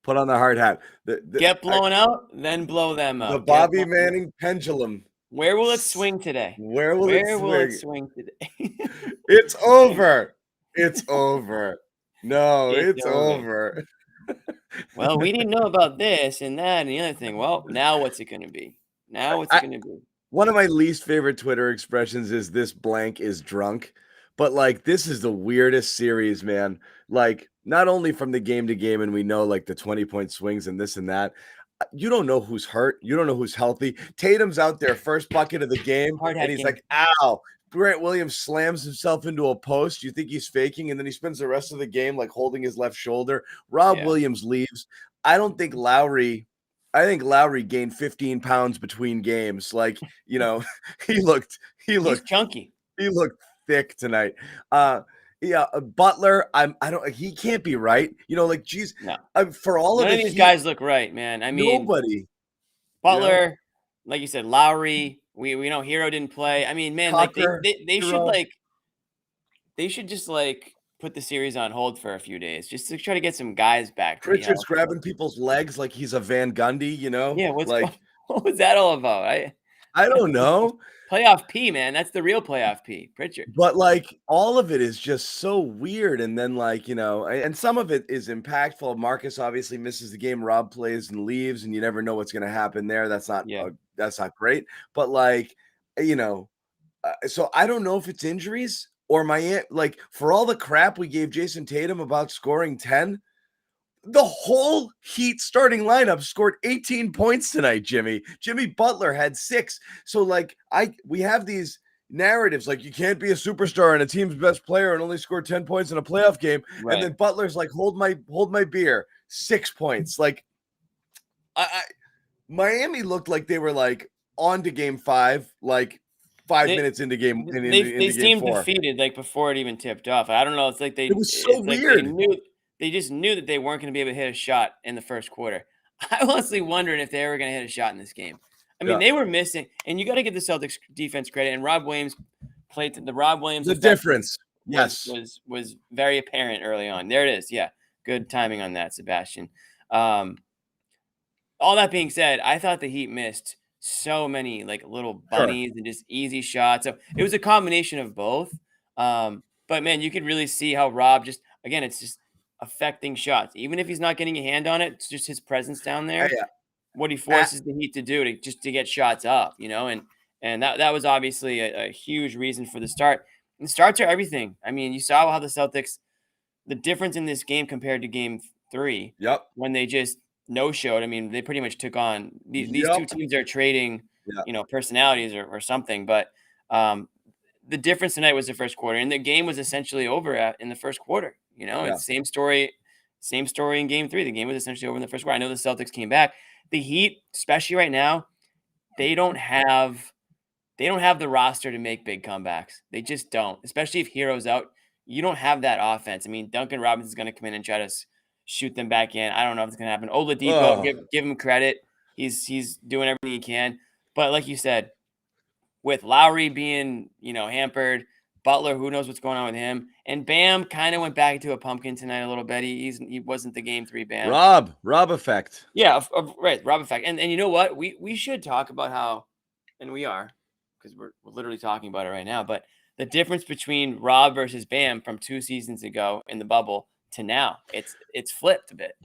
Put on the hard hat. Get blown out, then blow them The out. Bobby Manning pendulum. Where will it swing today? Where will it swing today? It's over. It's over. No, it's over. over. Well, we didn't know about this and that and the other thing. Well, now what's it going to be? One of my least favorite Twitter expressions is this blank is drunk. But like this is the weirdest series, man. Like not only from the game to game, and we know like the 20-point swings and this and that. You don't know who's hurt. You don't know who's healthy. Tatum's out there, first bucket of the game, and he's like, ow. Grant Williams slams himself into a post. You think he's faking, and then he spends the rest of the game like holding his left shoulder. Rob Williams leaves. I think Lowry gained 15 pounds between games. Like, he looked He's chunky. He looked thick tonight. Butler, he can't be right. Geez, no. For all None of these guys look right, man. I mean, nobody. Butler, like you said, Lowry. We know Hero didn't play. I mean, man, Tucker, they should just put the series on hold for a few days just to try to get some guys back. Pritchard's grabbing people's legs like he's a Van Gundy, Yeah, what was that all about? I don't know. Playoff P, man. That's the real playoff P, Pritchard. But all of it is just so weird. And then and some of it is impactful. Marcus obviously misses the game. Rob plays and leaves, and you never know what's going to happen there. That's not great. But so I don't know if it's injuries or for all the crap we gave Jason Tatum about scoring 10. The whole Heat starting lineup scored 18 points tonight, Jimmy. Jimmy Butler had 6. So we have these narratives like you can't be a superstar and a team's best player and only score 10 points in a playoff game. Right. And then Butler's like, hold my beer, 6 points. Miami looked like they were on to game 5, 5 minutes into game. They seemed defeated before it even tipped off. I don't know. It's like it was so weird. They just knew that they weren't going to be able to hit a shot in the first quarter. I honestly wondered if they were going to hit a shot in this game. I mean, they were missing, and you got to give the Celtics defense credit. And Rob Williams played the Rob Williams. The difference, was very apparent early on. There it is. Yeah, good timing on that, Sebastian. All that being said, I thought the Heat missed so many little bunnies and just easy shots. So it was a combination of both. But man, you could really see how Rob it's just affecting shots. Even if he's not getting a hand on it, it's just his presence down there. What he forces the Heat to do to get shots up, and that was obviously a huge reason for the start. And starts are everything. I mean, you saw how the Celtics, the difference in this game compared to game 3. Yep. When they just no-showed. I mean, they pretty much took on these two teams are trading, personalities or something. But the difference tonight was the first quarter, and the game was essentially over in the first quarter. It's same story in game 3. The game was essentially over in the first quarter. I know the Celtics came back. The Heat, especially right now, they don't have the roster to make big comebacks. They just don't, especially if Hero's out. You don't have that offense. I mean, Duncan Robinson's going to come in and try to shoot them back in. I don't know if it's going to happen. Oladipo, give him credit. He's doing everything he can. But like you said, with Lowry being, hampered, Butler, who knows what's going on with him, and Bam kind of went back into a pumpkin tonight a little bit. He wasn't the game 3 Bam. Rob effect. Yeah, right, Rob effect. And you know what? We should talk about how, and we are, because we're literally talking about it right now, but the difference between Rob versus Bam from 2 seasons ago in the bubble to now, it's flipped a bit.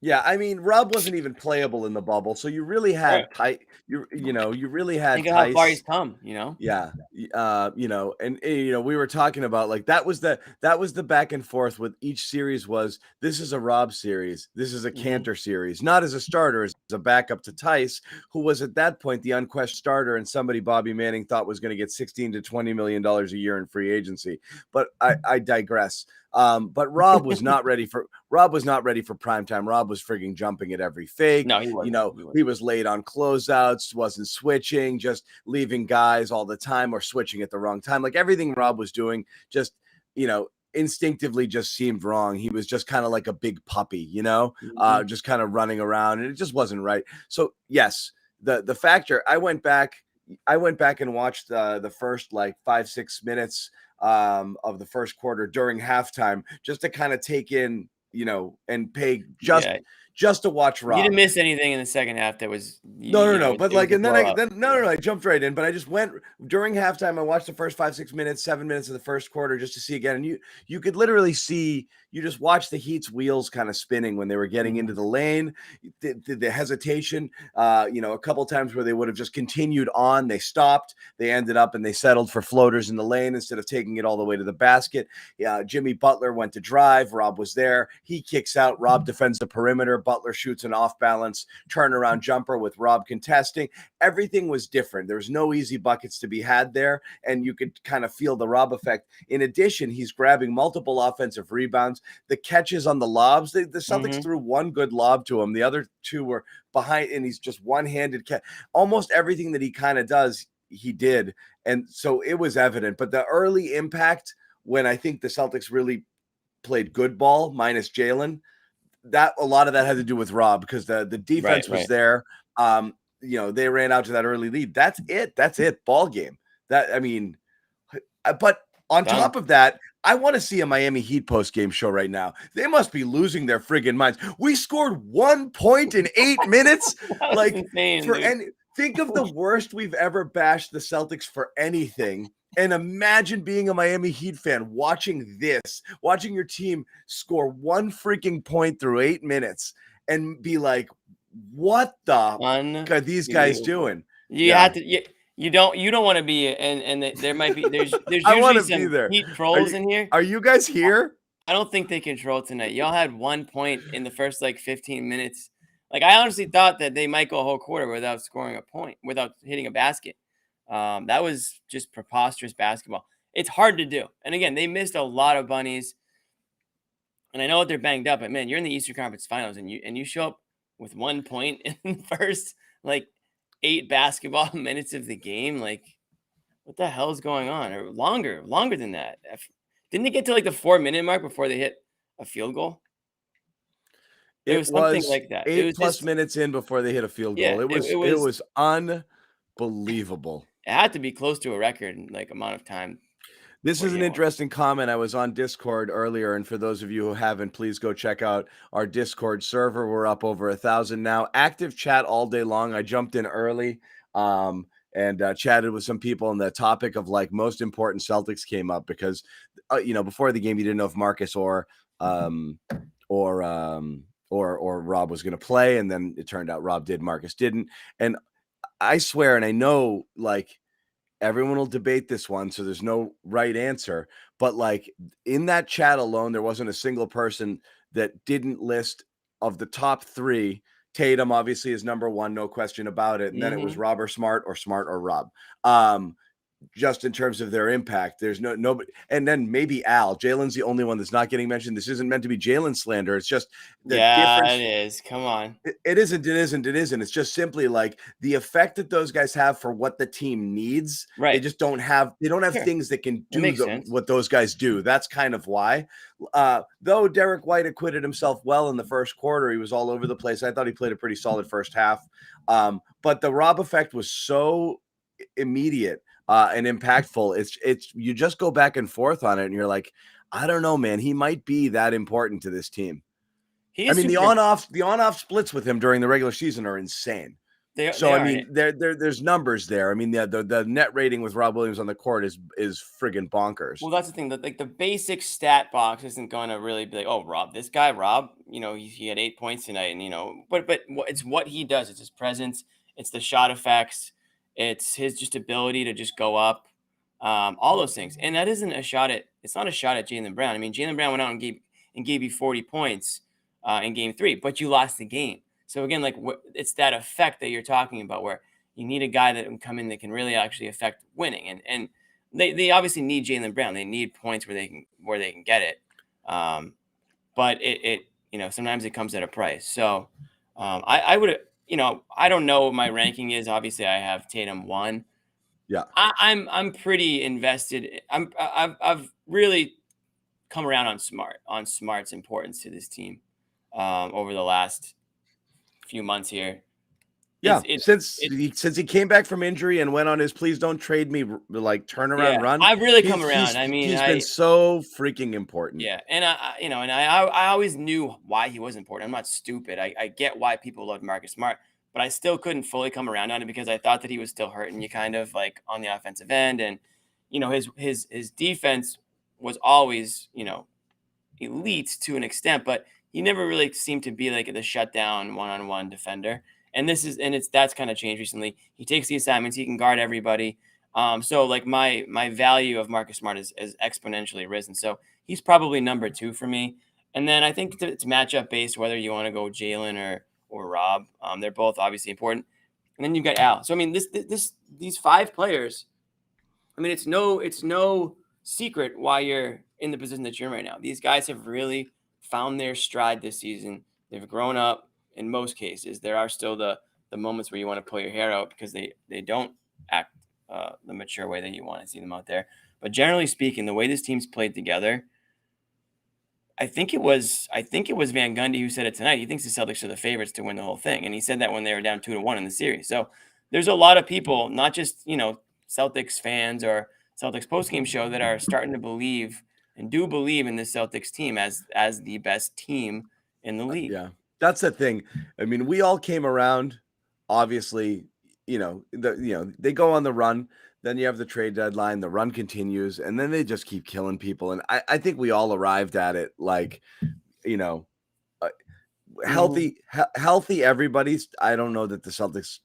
Yeah, I mean, Rob wasn't even playable in the bubble, so you really had you really had. Think of how far he's come, Yeah, and we were talking about that was the back and forth with each series. This is a Rob series, this is a Cantor series, not as a starter, as a backup to Tice, who was at that point the unquestioned starter, and somebody Bobby Manning thought was going to get $16 to $20 million a year in free agency. But I digress. But Rob was not ready for primetime. Rob was frigging jumping at every fake. No, he wasn't. He was late on closeouts, wasn't switching, just leaving guys all the time or switching at the wrong time. Everything Rob was doing just, instinctively just seemed wrong. He was just kind of like a big puppy, just kind of running around, and it just wasn't right. So yes, the factor, I went back and watched the first 5-6 minutes of the first quarter during halftime, just to kind of take in, and pay just to watch Rob. You didn't miss anything in the second half that was No. But like, and then I jumped right in. But I just went during halftime. I watched the first 5, 6 minutes, 7 minutes of the first quarter just to see again. And you could literally see, you just watch the Heat's wheels kind of spinning when they were getting into the lane. The hesitation, a couple times where they would have just continued on, they stopped. They ended up and they settled for floaters in the lane instead of taking it all the way to the basket. Jimmy Butler went to drive. Rob was there. He kicks out. Rob defends the perimeter. Butler shoots an off-balance turnaround jumper with Rob contesting. Everything was different. There was no easy buckets to be had there, and you could kind of feel the Rob effect. In addition, he's grabbing multiple offensive rebounds. The catches on the lobs, the Celtics threw one good lob to him. The other two were behind, and he's just one-handed catch. Almost everything that he kind of does, he did. And so it was evident. But the early impact, when I think the Celtics really played good ball, minus Jaylen, that a lot of that had to do with Rob, because the defense was there. They ran out to that early lead. That's it. Ball game. But on top of that, I want to see a Miami Heat post-game show right now. They must be losing their friggin' minds. We scored 1 point in 8 minutes. Like, insane, think of the worst we've ever bashed the Celtics for anything. And imagine being a Miami Heat fan, watching your team score 1 freaking point through 8 minutes and be like, what the are these guys doing? You don't want to be, and there might be, there's usually some Heat trolls in here. Are you guys here? I don't think they control tonight. Y'all had 1 point in the first 15 minutes. Like, I honestly thought that they might go a whole quarter without scoring a point, without hitting a basket. That was just preposterous basketball. It's hard to do. And again, they missed a lot of bunnies. And I know that they're banged up, but man, you're in the Eastern Conference Finals and you show up with 1 point in the first 8 basketball minutes of the game. Like, what the hell is going on? Or longer than that. Didn't they get to the 4-minute mark before they hit a field goal? It was something like that. 8+ minutes in before they hit a field goal. It was unbelievable. It had to be close to a record amount of time. This is an interesting comment. I was on Discord earlier, and for those of you who haven't, please go check out our Discord server. We're up over 1,000 now. Active chat all day long. I jumped in early and chatted with some people, and the topic of most important Celtics came up because, before the game, you didn't know if Marcus or Rob was going to play, and then it turned out Rob did, Marcus didn't. And I swear, and I know everyone will debate this one, so there's no right answer, but in that chat alone, there wasn't a single person that didn't list of the top 3. Tatum obviously is number 1, no question about it. And then it was Rob or Smart or Rob. Just in terms of their impact, there's nobody. And then maybe Al. Jaylen's the only one that's not getting mentioned. This isn't meant to be Jaylen slander. It's just the difference. It is. Come on. It isn't. It's just simply the effect that those guys have for what the team needs. Right. They just don't have things that can do what those guys do. That's kind of why. Though Derrick White acquitted himself well in the first quarter, he was all over the place. I thought he played a pretty solid first half. But the Rob effect was so immediate and impactful. It's you just go back and forth on it, and you're like, I don't know, man. He might be that important to this team. The on-off splits with him during the regular season are insane. There's numbers there. The net rating with Rob Williams on the court is friggin' bonkers. Well, that's the thing. That the basic stat box isn't going to really be oh, Rob, this guy, Rob, he had 8 points tonight, and but it's what he does. It's his presence. It's the shot effects. It's his just ability to just go up, all those things. And that isn't a shot at. It's not a shot at Jaylen Brown. Jaylen Brown went out and gave you 40 points in Game 3, but you lost the game. So again, it's that effect that you're talking about, where you need a guy that can come in that can really actually affect winning. And they obviously need Jaylen Brown. They need points where they can get it. But it sometimes it comes at a price. So I would. I don't know what my ranking is. Obviously, I have Tatum 1. Yeah, I'm pretty invested. I've really come around on Smart's importance to this team over the last few months here. Yeah, It's since he came back from injury and went on his "please don't trade me" like turnaround run, I've really come around. he's been so freaking important. Yeah, and I always knew why he was important. I'm not stupid. I get why people loved Marcus Smart, but I still couldn't fully come around on it because I thought that he was still hurting you kind of like on the offensive end, and his defense was always elite to an extent, but he never really seemed to be like the shutdown one-on-one defender. And that's kind of changed recently. He takes the assignments, he can guard everybody. So like my value of Marcus Smart is exponentially risen. So he's probably number 2 for me. And then I think it's matchup based whether you want to go Jaylen or Rob. They're both obviously important. And then you've got Al. So I mean these 5 players, I mean it's no secret why you're in the position that you're in right now. These guys have really found their stride this season. They've grown up in most cases. There are still the moments where you want to pull your hair out because they don't act the mature way that you want to see them out there. But generally speaking, the way this team's played together, I think it was Van Gundy who said it tonight. He thinks the Celtics are the favorites to win the whole thing, and he said that when they were down 2-1 in the series. So there's a lot of people, not just Celtics fans or Celtics postgame show, that are starting to believe and do believe in this Celtics team as the best team in the league. Yeah, that's the thing. I mean, we all came around. Obviously, they go on the run. Then you have the trade deadline. The run continues, and then they just keep killing people. And I think we all arrived at it like, healthy. Everybody's. I don't know that the Celtics.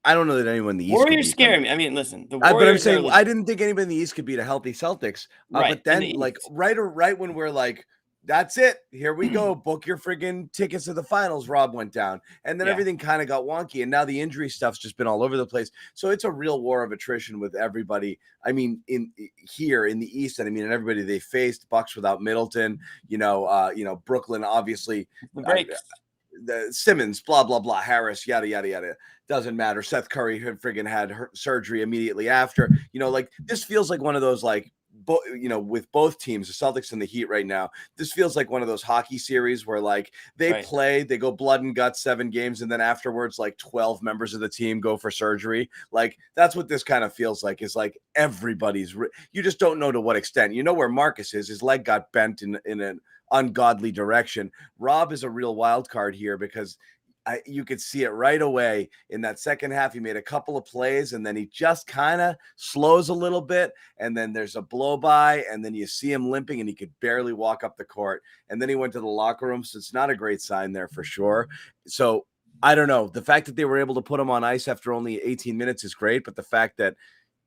I don't know that anyone in the East. Warriors scare me. I mean, listen, the Warriors. But I'm saying like, I didn't think anybody in the East could beat a healthy Celtics. Right. But then, like, right when we're like, that's it, here we go, book your friggin' tickets to the finals, Rob went down, and then everything kind of got wonky, and now the injury stuff's just been all over the place. So it's a real war of attrition with everybody. I mean, here in the East, and I mean, and everybody they faced. Bucks without Middleton, Brooklyn, obviously, the breaks. The Simmons, blah blah blah, Harris, yada yada yada, doesn't matter. Seth Curry had friggin' had surgery immediately after. Like this feels like one of those like, with both teams, the Celtics and the Heat right now, this feels like one of those hockey series where like they play, they go blood and guts 7 games, and then afterwards like 12 members of the team go for surgery. Like that's what this kind of feels like. Is like everybody's you just don't know to what extent. Where Marcus is, his leg got bent in an ungodly direction. Rob is a real wild card here because you could see it right away in that second half. He made a couple of plays and then he just kind of slows a little bit. And then there's a blow by and then you see him limping and he could barely walk up the court. And then he went to the locker room. So it's not a great sign there for sure. So I don't know. The fact that they were able to put him on ice after only 18 minutes is great. But the fact that,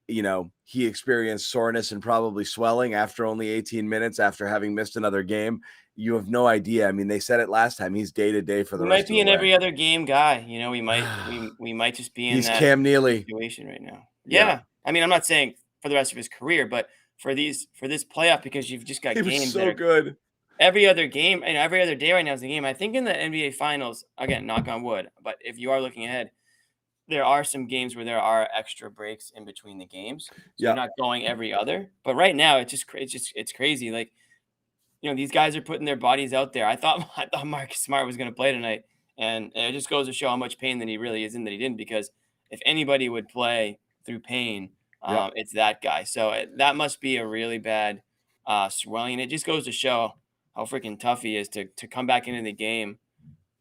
he experienced soreness and probably swelling after only 18 minutes after having missed another game, you have no idea. I mean, they said it last time. He's day to day for the rest of the way. Might be an every other game guy. We might just be in he's that Cam Neely situation right now. Yeah. I mean, I'm not saying for the rest of his career, but for this playoff, because you've just got games that are good. Every other game and every other day right now is a game. I think in the NBA Finals, again, knock on wood, but if you are looking ahead, there are some games where there are extra breaks in between the games. So you're not going every other. But right now, it's crazy. Like, these guys are putting their bodies out there. I thought Marcus Smart was going to play tonight, and it just goes to show how much pain that he really is in that he didn't. Because if anybody would play through pain, it's that guy. So that must be a really bad swelling. It just goes to show how freaking tough he is to come back into the game.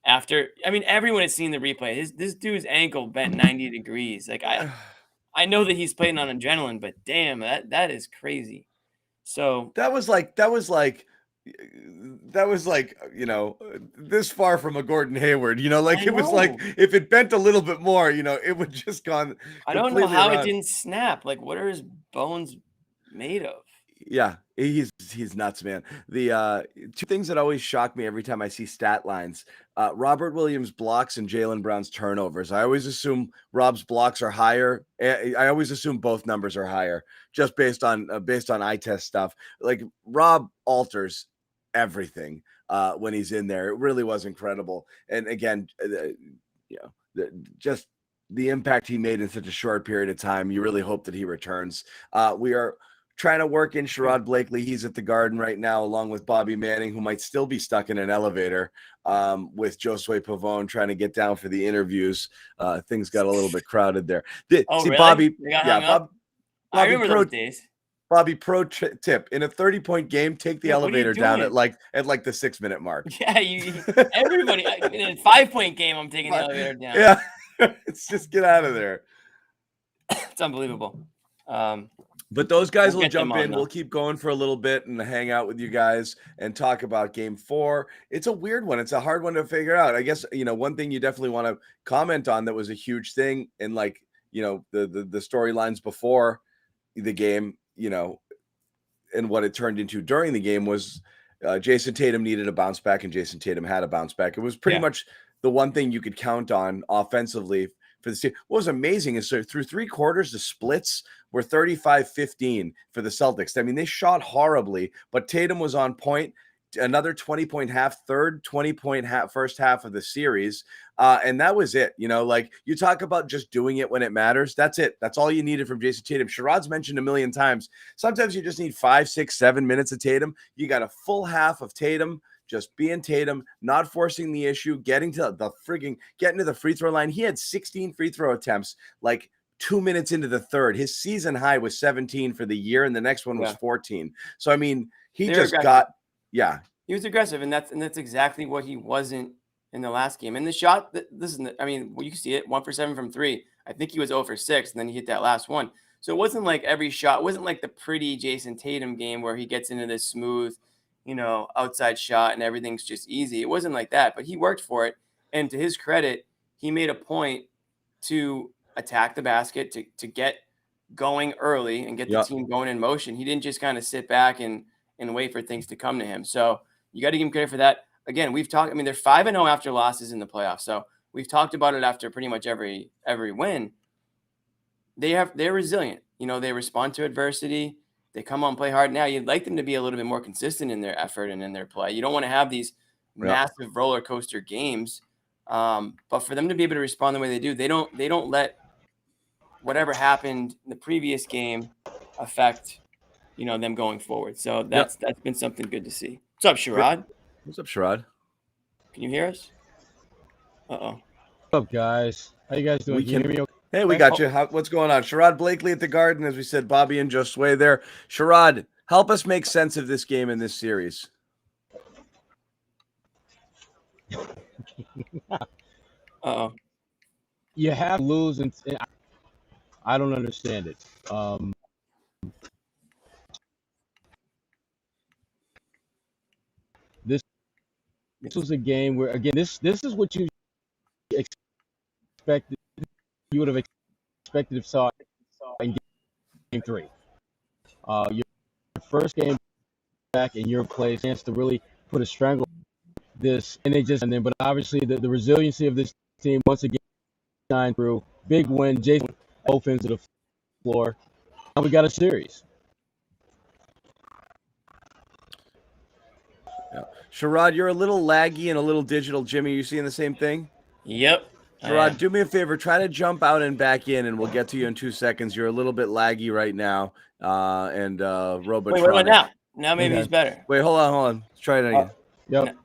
After, I mean, everyone has seen the replay. This dude's ankle bent 90 degrees. Like I know that he's playing on adrenaline, but damn, that is crazy. So that was like this far from a Gordon Hayward. It was like if it bent a little bit more, it would just gone. I don't know how it didn't snap. Like, what are his bones made of? Yeah, he's nuts, man. The 2 things that always shock me every time I see stat lines: Robert Williams' blocks and Jaylen Brown's turnovers. I always assume Rob's blocks are higher. I always assume both numbers are higher, just based on eye test stuff. Like Rob alters everything when he's in there. It really was incredible. And again, just the impact he made in such a short period of time. You really hope that he returns. We are trying to work in Sherrod Blakely. He's at the Garden right now, along with Bobby Manning, who might still be stuck in an elevator with Josue Pavon trying to get down for the interviews. Things got a little bit crowded there. Oh, See, really? Bobby, They got hung up? I remember those days. Bobby, pro tip: in a 30-point game, take the elevator down at like the 6-minute mark. Yeah, everybody in a 5-point game, I'm taking the elevator down. Yeah, it's just get out of there. It's unbelievable. But those guys will jump in. We'll keep going for a little bit and hang out with you guys and talk about Game 4. It's a weird one. It's a hard one to figure out. I guess, one thing you definitely want to comment on that was a huge thing in the storylines before the game, and what it turned into during the game was Jason Tatum needed a bounce back, and Jason Tatum had a bounce back. It was pretty much the one thing you could count on offensively for the team. What was amazing is through 3 quarters, the splits were 35-15 for the Celtics. I mean, they shot horribly, but Tatum was on point. Another 20-point half, third 20-point first half of the series. And that was it. You talk about just doing it when it matters. That's it. That's all you needed from Jason Tatum. Sherrod's mentioned a million times. Sometimes you just need 5, 6, 7 minutes of Tatum. You got a full half of Tatum, just being Tatum, not forcing the issue, getting to the free throw line. He had 16 free throw attempts, 2 minutes into the third. His season high was 17 for the year, and the next one was 14. So, I mean, he was aggressive, and that's exactly what he wasn't in the last game. And the shot, you can see it, 1 for 7 from 3. I think he was 0 for 6, and then he hit that last one. So it wasn't like every shot, it wasn't like the pretty Jason Tatum game where he gets into this smooth, outside shot and everything's just easy. It wasn't like that, but he worked for it. And to his credit, he made a point to attack the basket, to get going early and get the team going in motion. He didn't just kind of sit back and wait for things to come to him. So you got to give him credit for that. Again, we've talked, they're 5-0 after losses in the playoffs. So we've talked about it after pretty much every win. They're resilient. They respond to adversity. They come on, play hard. Now you'd like them to be a little bit more consistent in their effort and in their play. You don't want to have these massive roller coaster games. But for them to be able to respond the way they do, they don't let whatever happened in the previous game affect them going forward. So that's been something good to see. What's up, Sherrod? What's up, Sherrod? Can you hear us? What's up, guys? How you guys doing? Can you hear me okay? Hey, we got you. What's going on? Sherrod Blakely at the Garden, as we said, Bobby and Josue there. Sherrod, help us make sense of this game in this series. You have to lose, and I don't understand it. This was a game where, again, this is what you expected. You would have expected if saw in Game 3. Your first game back in your place, chance to really put a strangle this, but obviously the resiliency of this team once again shined through. Big win, Jason both ends of the floor. Now we got a series. Yeah. Sherrod, you're a little laggy and a little digital. Jimmy, you seeing the same thing? Yep. Sherrod, do me a favor. Try to jump out and back in, and we'll get to you in 2 seconds. You're a little bit laggy right now. Robotronic. Wait, now? Now maybe he's better. Wait, hold on. Let's try it again. Yep.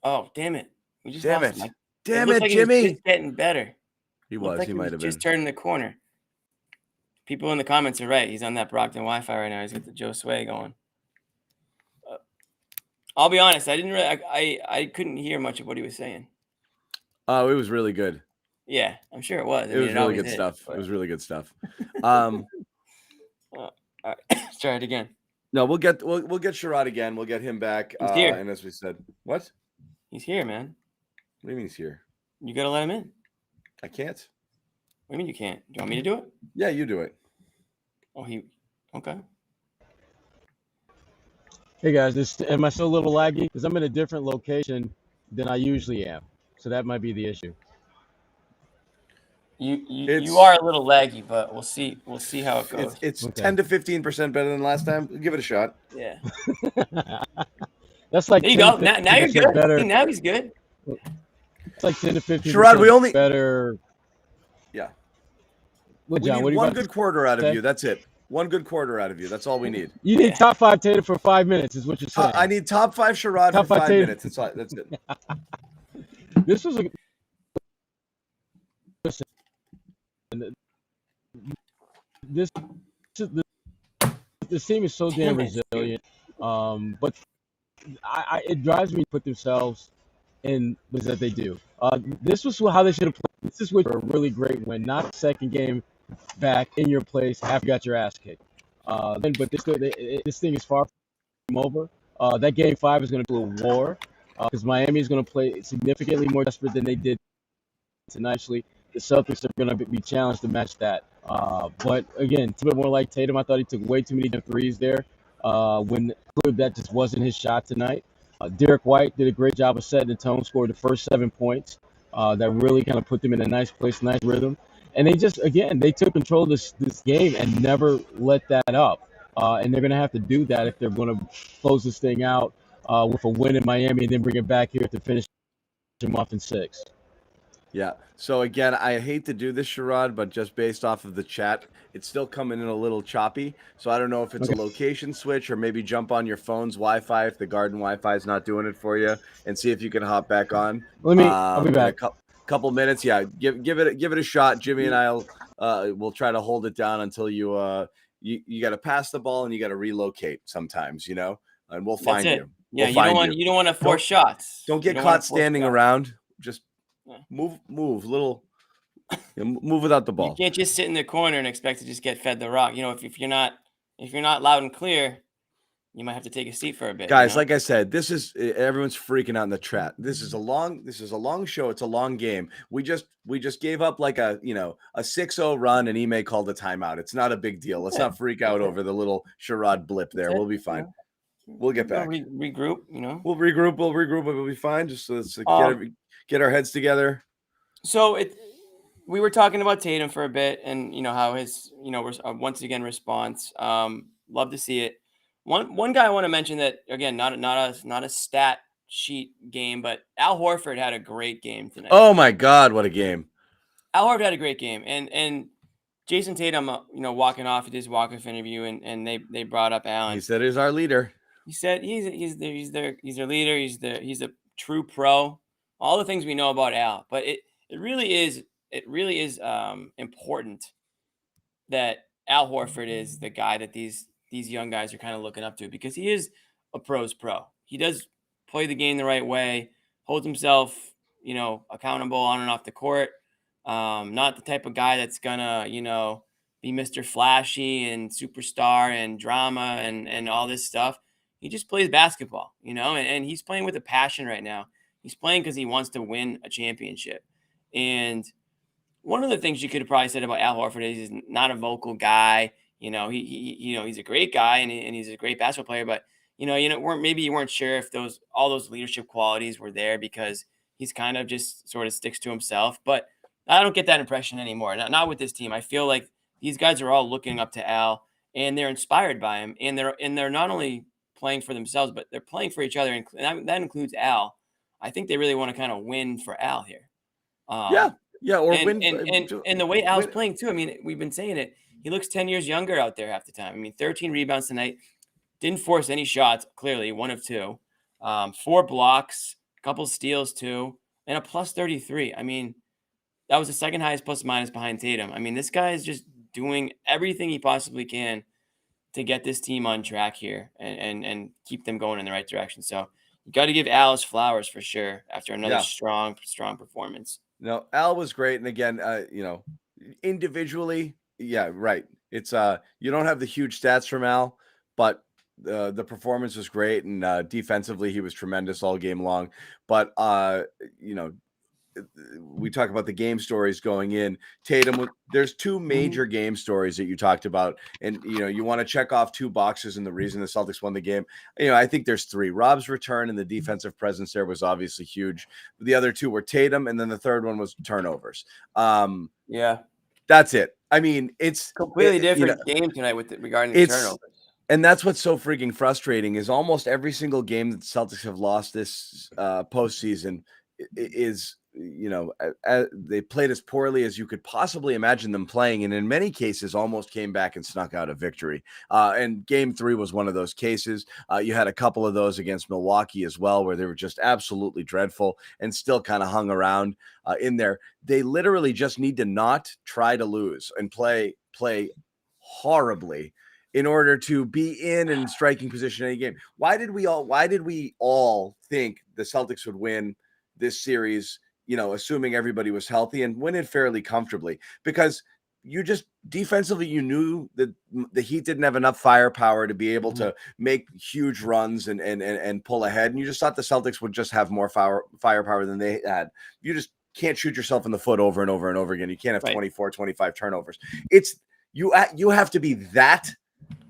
Oh, damn it. We just damn lost it. him. Damn it, Jimmy. He was just getting better. He was. He might have been. Just turning the corner. People in the comments are right. He's on that Brockton Wi-Fi right now. He's got the Josue going. I'll be honest. I didn't really. I couldn't hear much of what he was saying. Oh, it was really good. Yeah, I'm sure it was. It was really good stuff. It was really good stuff. All right, let's try it again. No, we'll get Sherrod again. We'll get him back. He's here. And as we said, what? He's here, man. What do you mean he's here? You gotta let him in. I can't. What do you mean you can't? Do you want me to do it? Yeah, you do it. Oh, okay. Hey guys, am I still a little laggy? Because I'm in a different location than I usually am, so that might be the issue. You are a little laggy, but we'll see how it goes. It's okay. 10 to 15% better than last time. Give it a shot. Yeah. That's like there you go. Now you're good. Better. Now he's good. It's like 10 to 15%. Sherrod, we only better. Yeah. Well, John, we need one good quarter out of you. That's it. One good quarter out of you. That's all we need. You need top 5 Tatum for 5 minutes, is what you're saying. I need top 5 Sherrod for 5 Tatum. minutes. That's it. This was a listen. This team is so damn resilient. But it drives me to put themselves in that they do. This was how they should have played. This is a really great win, not the second game back in your place after you got your ass kicked. But this thing is far from over. That game 5 is going to be a war because Miami is going to play significantly more desperate than they did tonight. The Celtics are going to be challenged to match that. But again, a bit more like Tatum. I thought he took way too many threes there when that just wasn't his shot tonight. Derrick White did a great job of setting the tone, scored the first 7 points. That really kind of put them in a nice place, nice rhythm. And they took control of this game and never let that up. And they're going to have to do that if they're going to close this thing out with a win in Miami and then bring it back here to finish them off in 6. Yeah. So again, I hate to do this, Sherrod, but just based off of the chat, it's still coming in a little choppy. So I don't know if it's a location switch or maybe jump on your phone's Wi-Fi if the garden Wi-Fi is not doing it for you, and see if you can hop back on. I'll be back. In a couple minutes. Yeah. Give it a shot. Jimmy and we'll try to hold it down until you got to pass the ball and you got to relocate sometimes, and we'll find you. Yeah. You don't want to force shots. Don't get caught standing around. Just move move without the ball. You can't just sit in the corner and expect to just get fed the rock. If you're not loud and clear, you might have to take a seat for a bit. Guys, like I said, everyone's freaking out in the chat. This is a long show. It's a long game. We just gave up like a 6-0 run and Ime called a timeout. It's not a big deal. Let's not freak out over the little Sherrod blip there. We'll be fine. We'll get back. Regroup, We'll regroup. We'll be fine. Just let's get our heads together. So we were talking about Tatum for a bit, and how his once again response. Love to see it. One guy I want to mention that again, not a stat sheet game, but Al Horford had a great game tonight. Oh my God, what a game! Al Horford had a great game, and Jason Tatum, walking off at his walk-off interview, and they brought up Al. He said he's our leader. He said he's their leader. He's a true pro. All the things we know about Al, but it really is important that Al Horford is the guy that these young guys are kind of looking up to, because he is a pro's pro. He does play the game the right way, holds himself, accountable on and off the court. Not the type of guy that's gonna, be Mr. Flashy and superstar and drama and all this stuff. He just plays basketball, and he's playing with a passion right now. He's playing because he wants to win a championship. And one of the things you could have probably said about Al Horford is he's not a vocal guy. He's a great guy and he's a great basketball player. But maybe you weren't sure if all those leadership qualities were there, because he's kind of just sort of sticks to himself. But I don't get that impression anymore. Not with this team. I feel like these guys are all looking up to Al and they're inspired by him. And they're not only playing for themselves, but they're playing for each other. And that includes Al. I think they really want to kind of win for Al here. Win. And the way Al's playing too. I mean, we've been saying it. He looks 10 years younger out there half the time. I mean, 13 rebounds tonight. Didn't force any shots, clearly, 1 of 2. 4 blocks, a couple steals too, and a plus 33. I mean, that was the second highest plus minus behind Tatum. I mean, this guy is just doing everything he possibly can to get this team on track here and keep them going in the right direction. So you got to give Al his flowers for sure after another strong performance. No, Al was great. And again, individually, yeah, right. It's you don't have the huge stats from Al, but the performance was great. And defensively, he was tremendous all game long. But, we talk about the game stories going in. Tatum, there's 2 major game stories that you talked about. And, you want to check off 2 boxes and the reason the Celtics won the game. I think there's 3. Rob's return and the defensive presence there was obviously huge. The other 2 were Tatum, and then the third one was turnovers. That's it. I mean, it's completely different game tonight regarding the turnovers. And that's what's so freaking frustrating is almost every single game that the Celtics have lost this postseason is they played as poorly as you could possibly imagine them playing, and in many cases almost came back and snuck out a victory. And game 3 was one of those cases. You had a couple of those against Milwaukee as well, where they were just absolutely dreadful and still kind of hung around in there. They literally just need to not try to lose and play horribly in order to be in striking position in any game. Why did we all think the Celtics would win this series, assuming everybody was healthy, and win it fairly comfortably? Because you just defensively, you knew that the Heat didn't have enough firepower to be able to make huge runs and pull ahead. And you just thought the Celtics would just have more firepower than they had. You just can't shoot yourself in the foot over and over and over again. You can't have 24, 25 turnovers. It's you have to be that.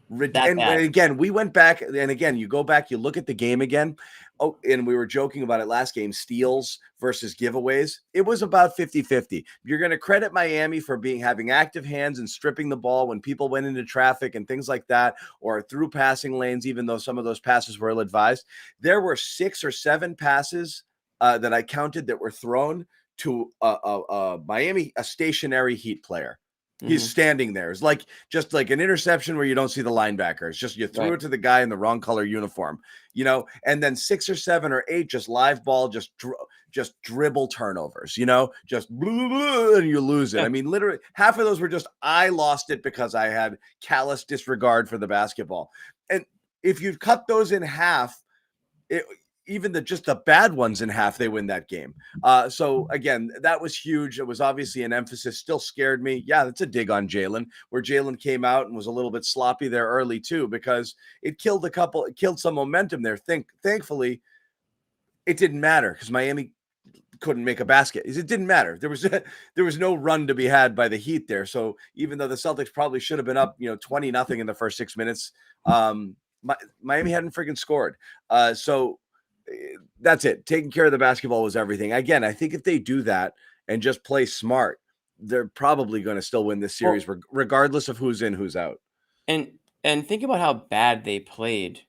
And again, we went back, and again, you go back, you look at the game again. Oh, and we were joking about it last game, steals versus giveaways. It was about 50-50. You're going to credit Miami for having active hands and stripping the ball when people went into traffic and things like that, or through passing lanes, even though some of those passes were ill-advised. There were 6 or 7 passes that I counted that were thrown to Miami, a stationary Heat player. He's standing there. It's just like an interception where you don't see the linebacker. It's just you threw it to the guy in the wrong color uniform, and then 6 or 7 or 8 just live ball, just dribble turnovers, just blah, blah, and you lose it. I mean, literally half of those were just I lost it because I had callous disregard for the basketball. And if you cut those in half, even the bad ones in half, they win that game. So again, that was huge. It was obviously an emphasis, still scared me. Yeah, that's a dig on Jaylen, where Jaylen came out and was a little bit sloppy there early too, because it killed some momentum there. Thankfully, it didn't matter because Miami couldn't make a basket. It didn't matter. There was no run to be had by the Heat there. So even though the Celtics probably should have been up, 20-0 in the first 6 minutes, Miami hadn't freaking scored. So that's it. Taking care of the basketball was everything. Again, I think if they do that and just play smart, they're probably going to still win this series, regardless of who's in, who's out. And think about how bad they played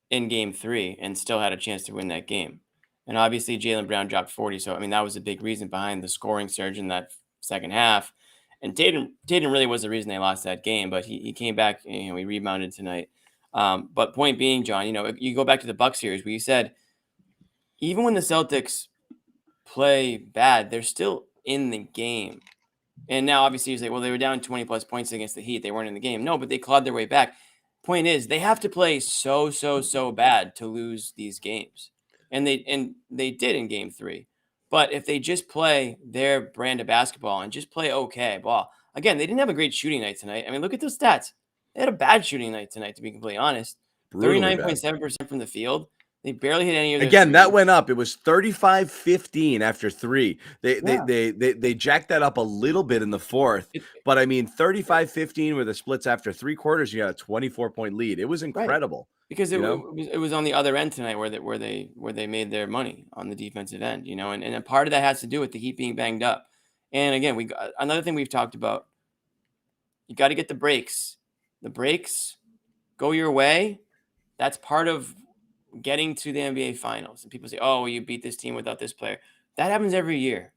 in game 3 and still had a chance to win that game. And obviously Jaylen Brown dropped 40. So, I mean, that was a big reason behind the scoring surge in that second half. And Tatum really was the reason they lost that game, but he came back, he rebounded tonight. But point being, John, you go back to the Bucks series where you said, even when the Celtics play bad, they're still in the game. And now obviously you say, well, they were down 20 plus points against the Heat. They weren't in the game. No, but they clawed their way back. Point is, they have to play so bad to lose these games. And they did in game 3. But if they just play their brand of basketball and just play okay ball. Again, they didn't have a great shooting night tonight. I mean, look at those stats. They had a bad shooting night tonight, to be completely honest. 39.7% from the field. They barely hit any of their Again, threes. that went up. It was 35-15 after 3. They jacked that up a little bit in the fourth. But I mean, 35-15 with the splits after 3 quarters, you got a 24-point lead. It was incredible. Right. Because it was on the other end tonight where they made their money on the defensive end, and a part of that has to do with the Heat being banged up. And again, another thing we've talked about, you got to get the breaks. The breaks go your way. That's part of getting to the NBA Finals. And people say, "Oh, well, you beat this team without this player." That happens every year,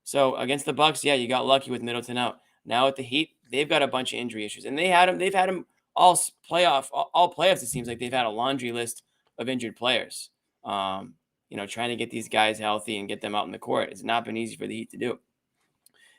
So against the Bucks, yeah, you got lucky with Middleton out. Now at the Heat, they've got a bunch of injury issues, and they've had him all playoffs. It seems like they've had a laundry list of injured players. Trying to get these guys healthy and get them out in the court. It's not been easy for the Heat to do.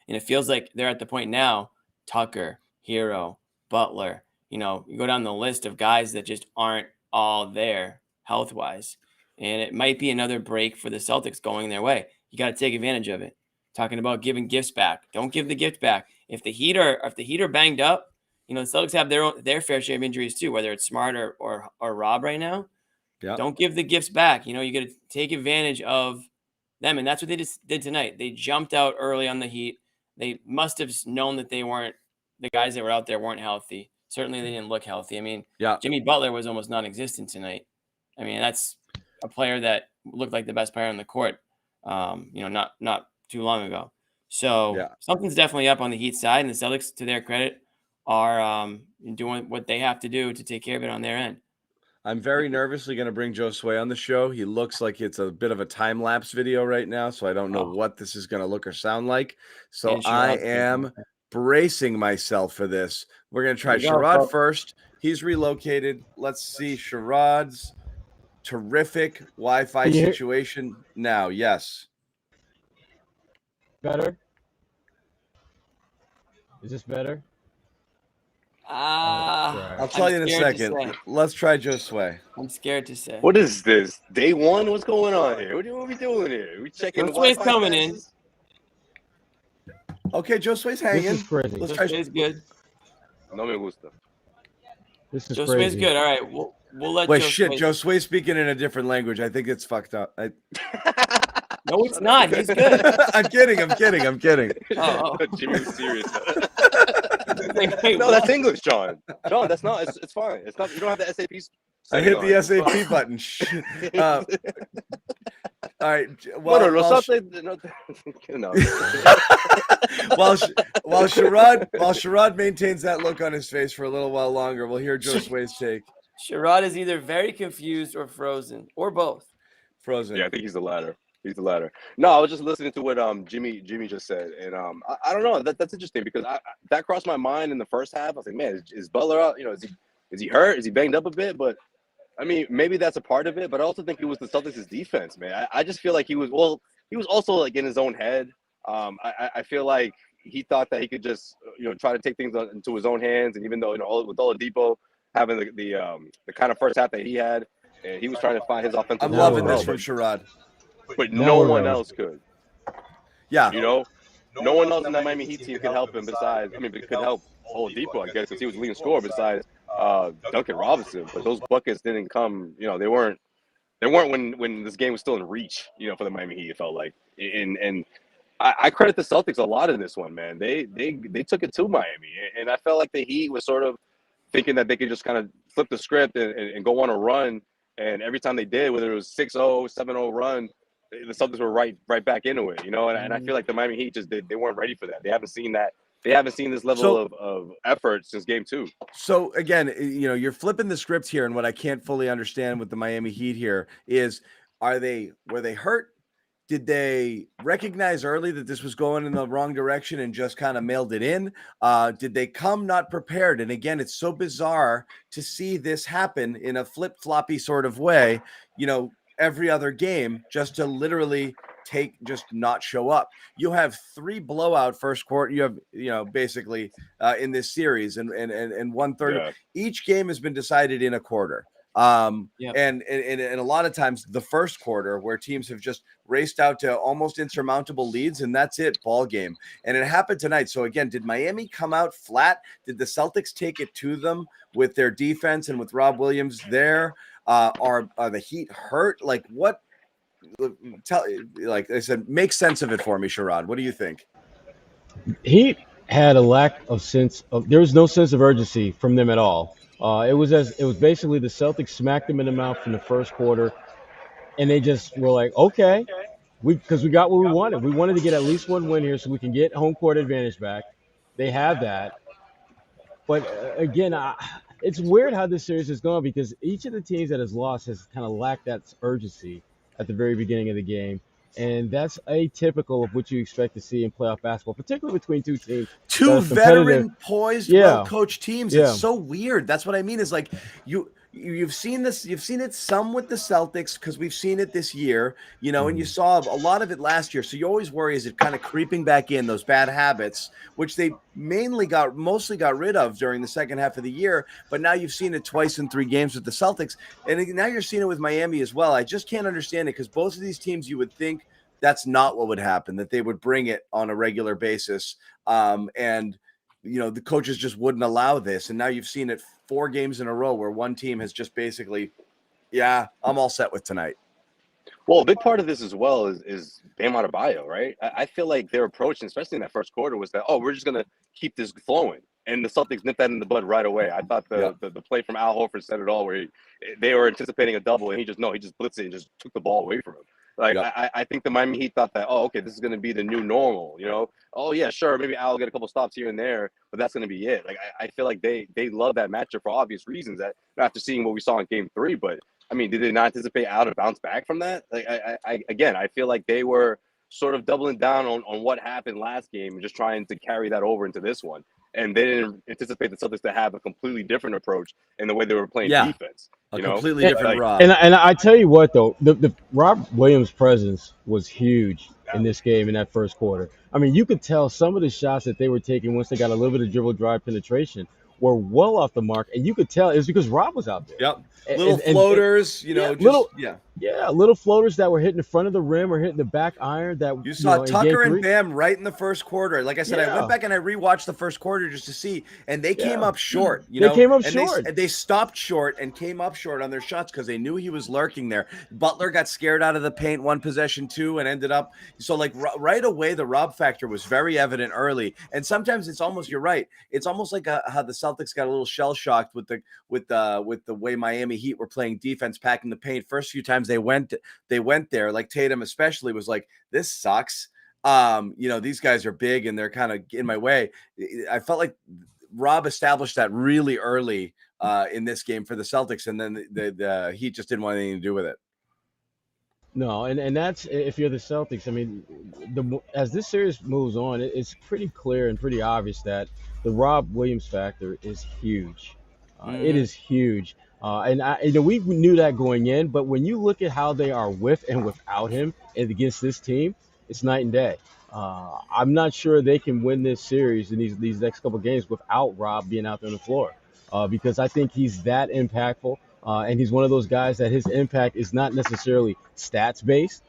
And it feels like they're at the point now, Tucker, Hero, Butler, you go down the list of guys that just aren't all there health-wise. And it might be another break for the Celtics going their way. You got to take advantage of it. Talking about giving gifts back. Don't give the gift back. If the Heat are banged up, the Celtics have their fair share of injuries too, whether it's Smart or Rob right now. Yeah. Don't give the gifts back. You got to take advantage of them. And that's what they just did tonight. They jumped out early on the Heat. They must have known that the guys that were out there weren't healthy. Certainly they didn't look healthy. I mean, Jimmy Butler was almost non-existent tonight. I mean, that's a player that looked like the best player on the court, not too long ago. So something's definitely up on the Heat side, and the Celtics, to their credit, are doing what they have to do to take care of it on their end. I'm very nervously going to bring Josue on the show. He looks like it's a bit of a time-lapse video right now, so I don't know what this is going to look or sound like. So I am bracing myself for this. We're going to try Sherrod first. He's relocated. Let's see Sherrod's terrific Wi-Fi situation now. Yes. Better? Is this better? I'll tell you in a second. Let's try Josue. I'm scared to say. What is this? Day one? What's going on here? What are we doing here? We checking the Wi-Fi coming in. Okay, Josue's hanging. This is crazy. Josue's good. No me gusta. This is Josue's crazy. good. All right, we'll let. Wait, Josue's speaking in a different language. I think it's fucked up. No, it's not. He's good. I'm kidding. Oh. Jimmy was serious. Wait, no, that's English, John. John, that's not. It's fine. It's not. You don't have the SAP. I hit the SAP button. All right. While Sherrod maintains that look on his face for a little while longer, we'll hear Josue's take. Sherrod is either very confused or frozen, or both. Frozen. Yeah, I think he's the latter. No, I was just listening to what Jimmy just said, and I don't know. That's interesting because that crossed my mind in the first half. I was like, man, is Butler out? You know, is he hurt? Is he banged up a bit? But I mean, maybe that's a part of it. But I also think it was the Celtics' defense, man. I just feel like he was also like in his own head. I feel like he thought that he could just try to take things into his own hands, and even though with Oladipo having the kind of first half that he had, and he was trying to find his offensive. I'm loving this from Sherrod. But no one else could. Yeah. No one else in that Miami Heat team could help him besides, could help Oladipo, I guess, because he was the leading scorer besides Duncan Robinson. But those buckets didn't come, they weren't when this game was still in reach, for the Miami Heat, it felt like. And I credit the Celtics a lot in this one, man. They took it to Miami. And I felt like the Heat was sort of thinking that they could just kind of flip the script and go on a run. And every time they did, whether it was 6-0, 7-0 run, the Celtics were right back into it, and I feel like the Miami Heat they weren't ready for that. They haven't seen that. They haven't seen this level of effort since game 2. So again, you're flipping the script here, and what I can't fully understand with the Miami Heat here is, were they hurt? Did they recognize early that this was going in the wrong direction and just kind of mailed it in? Did they come not prepared? And again, it's so bizarre to see this happen in a flip-floppy sort of way, every other game, just to literally not show up. You have 3 blowout first quarter. You have, basically in this series and 1/3. Yeah. Each game has been decided in a quarter. And a lot of times the first quarter where teams have just raced out to almost insurmountable leads, and that's it, ball game. And it happened tonight. So again, did Miami come out flat? Did the Celtics take it to them with their defense and with Rob Williams there? Are the Heat hurt? Like what? Like I said, make sense of it for me, Sherrod. What do you think? Heat had a lack of sense of. There was no sense of urgency from them at all. It was basically the Celtics smacked them in the mouth in the first quarter, and they just were like, okay, because we got what we wanted. We wanted to get at least one win here so we can get home court advantage back. They have that, but again, it's weird how this series has gone because each of the teams that has lost has kind of lacked that urgency at the very beginning of the game. And that's atypical of what you expect to see in playoff basketball, particularly between two teams. Two veteran, poised, well-coached teams. It's so weird. That's what I mean is like you've seen this. You've seen it some with the Celtics because we've seen it this year, and you saw a lot of it last year. So you always worry, is it kind of creeping back in, those bad habits, which they mostly got rid of during the second half of the year. But now you've seen it twice in 3 games with the Celtics. And now you're seeing it with Miami as well. I just can't understand it because both of these teams, you would think that's not what would happen, that they would bring it on a regular basis. And the coaches just wouldn't allow this. And now you've seen it 4 games in a row where one team has just basically, I'm all set with tonight. Well, a big part of this as well is Bam Adebayo, right? I feel like their approach, especially in that first quarter, was that, we're just going to keep this flowing. And the Celtics nipped that in the bud right away. I thought the play from Al Horford said it all, where they were anticipating a double, and he just blitzed it and just took the ball away from him. Like I think the Miami Heat thought that, oh, okay, this is going to be the new normal. Oh yeah, sure, maybe Al will get a couple stops here and there, but that's going to be it. Like I feel like they love that matchup for obvious reasons. That after seeing what we saw in Game 3, but I mean, did they not anticipate Al to bounce back from that? Like I feel like they were sort of doubling down on what happened last game and just trying to carry that over into this one. And they didn't anticipate the Celtics to have a completely different approach in the way they were playing defense. Completely different Rob. And I tell you what, though, the Rob Williams' presence was huge in this game in that first quarter. I mean, you could tell some of the shots that they were taking once they got a little bit of dribble drive penetration were well off the mark, and you could tell it was because Rob was out there. Yep, little floaters, little floaters that were hitting the front of the rim or hitting the back iron. That you saw Tucker and Bam right in the first quarter. Like I said, I went back and I rewatched the first quarter just to see, and they came up short. They came up short. They stopped short and came up short on their shots because they knew he was lurking there. Butler got scared out of the paint one possession too, and ended up right away. The Rob factor was very evident early, and sometimes it's almost you're right. It's almost like how the Celtics got a little shell shocked with the way Miami Heat were playing defense, packing the paint. First few times they went there, like Tatum especially was like, this sucks. These guys are big and they're kind of in my way. I felt like Rob established that really early in this game for the Celtics, and then the Heat just didn't want anything to do with it. No, and that's if you're the Celtics. I mean, as this series moves on, it's pretty clear and pretty obvious that the Rob Williams factor is huge. It is huge. We knew that going in, but when you look at how they are with and without him and against this team, it's night and day. I'm not sure they can win this series in these next couple of games without Rob being out there on the floor, because I think he's that impactful, and he's one of those guys that his impact is not necessarily stats based.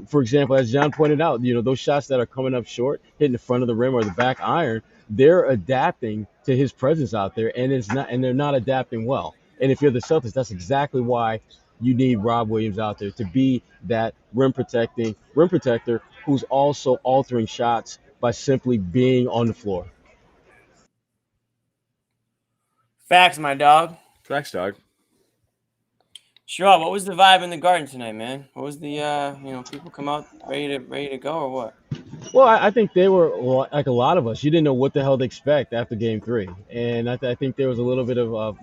For example, as John pointed out, those shots that are coming up short, hitting the front of the rim or the back iron, they're adapting to his presence out there, and they're not adapting well. And if you're the Celtics, that's exactly why you need Rob Williams out there to be that rim protector who's also altering shots by simply being on the floor. Facts, my dog. Facts, dog. Sherrod, what was the vibe in the Garden tonight, man? What was the people come out ready to go or what? Well, I think they were like a lot of us. You didn't know what the hell to expect after Game 3, and I think there was a little bit of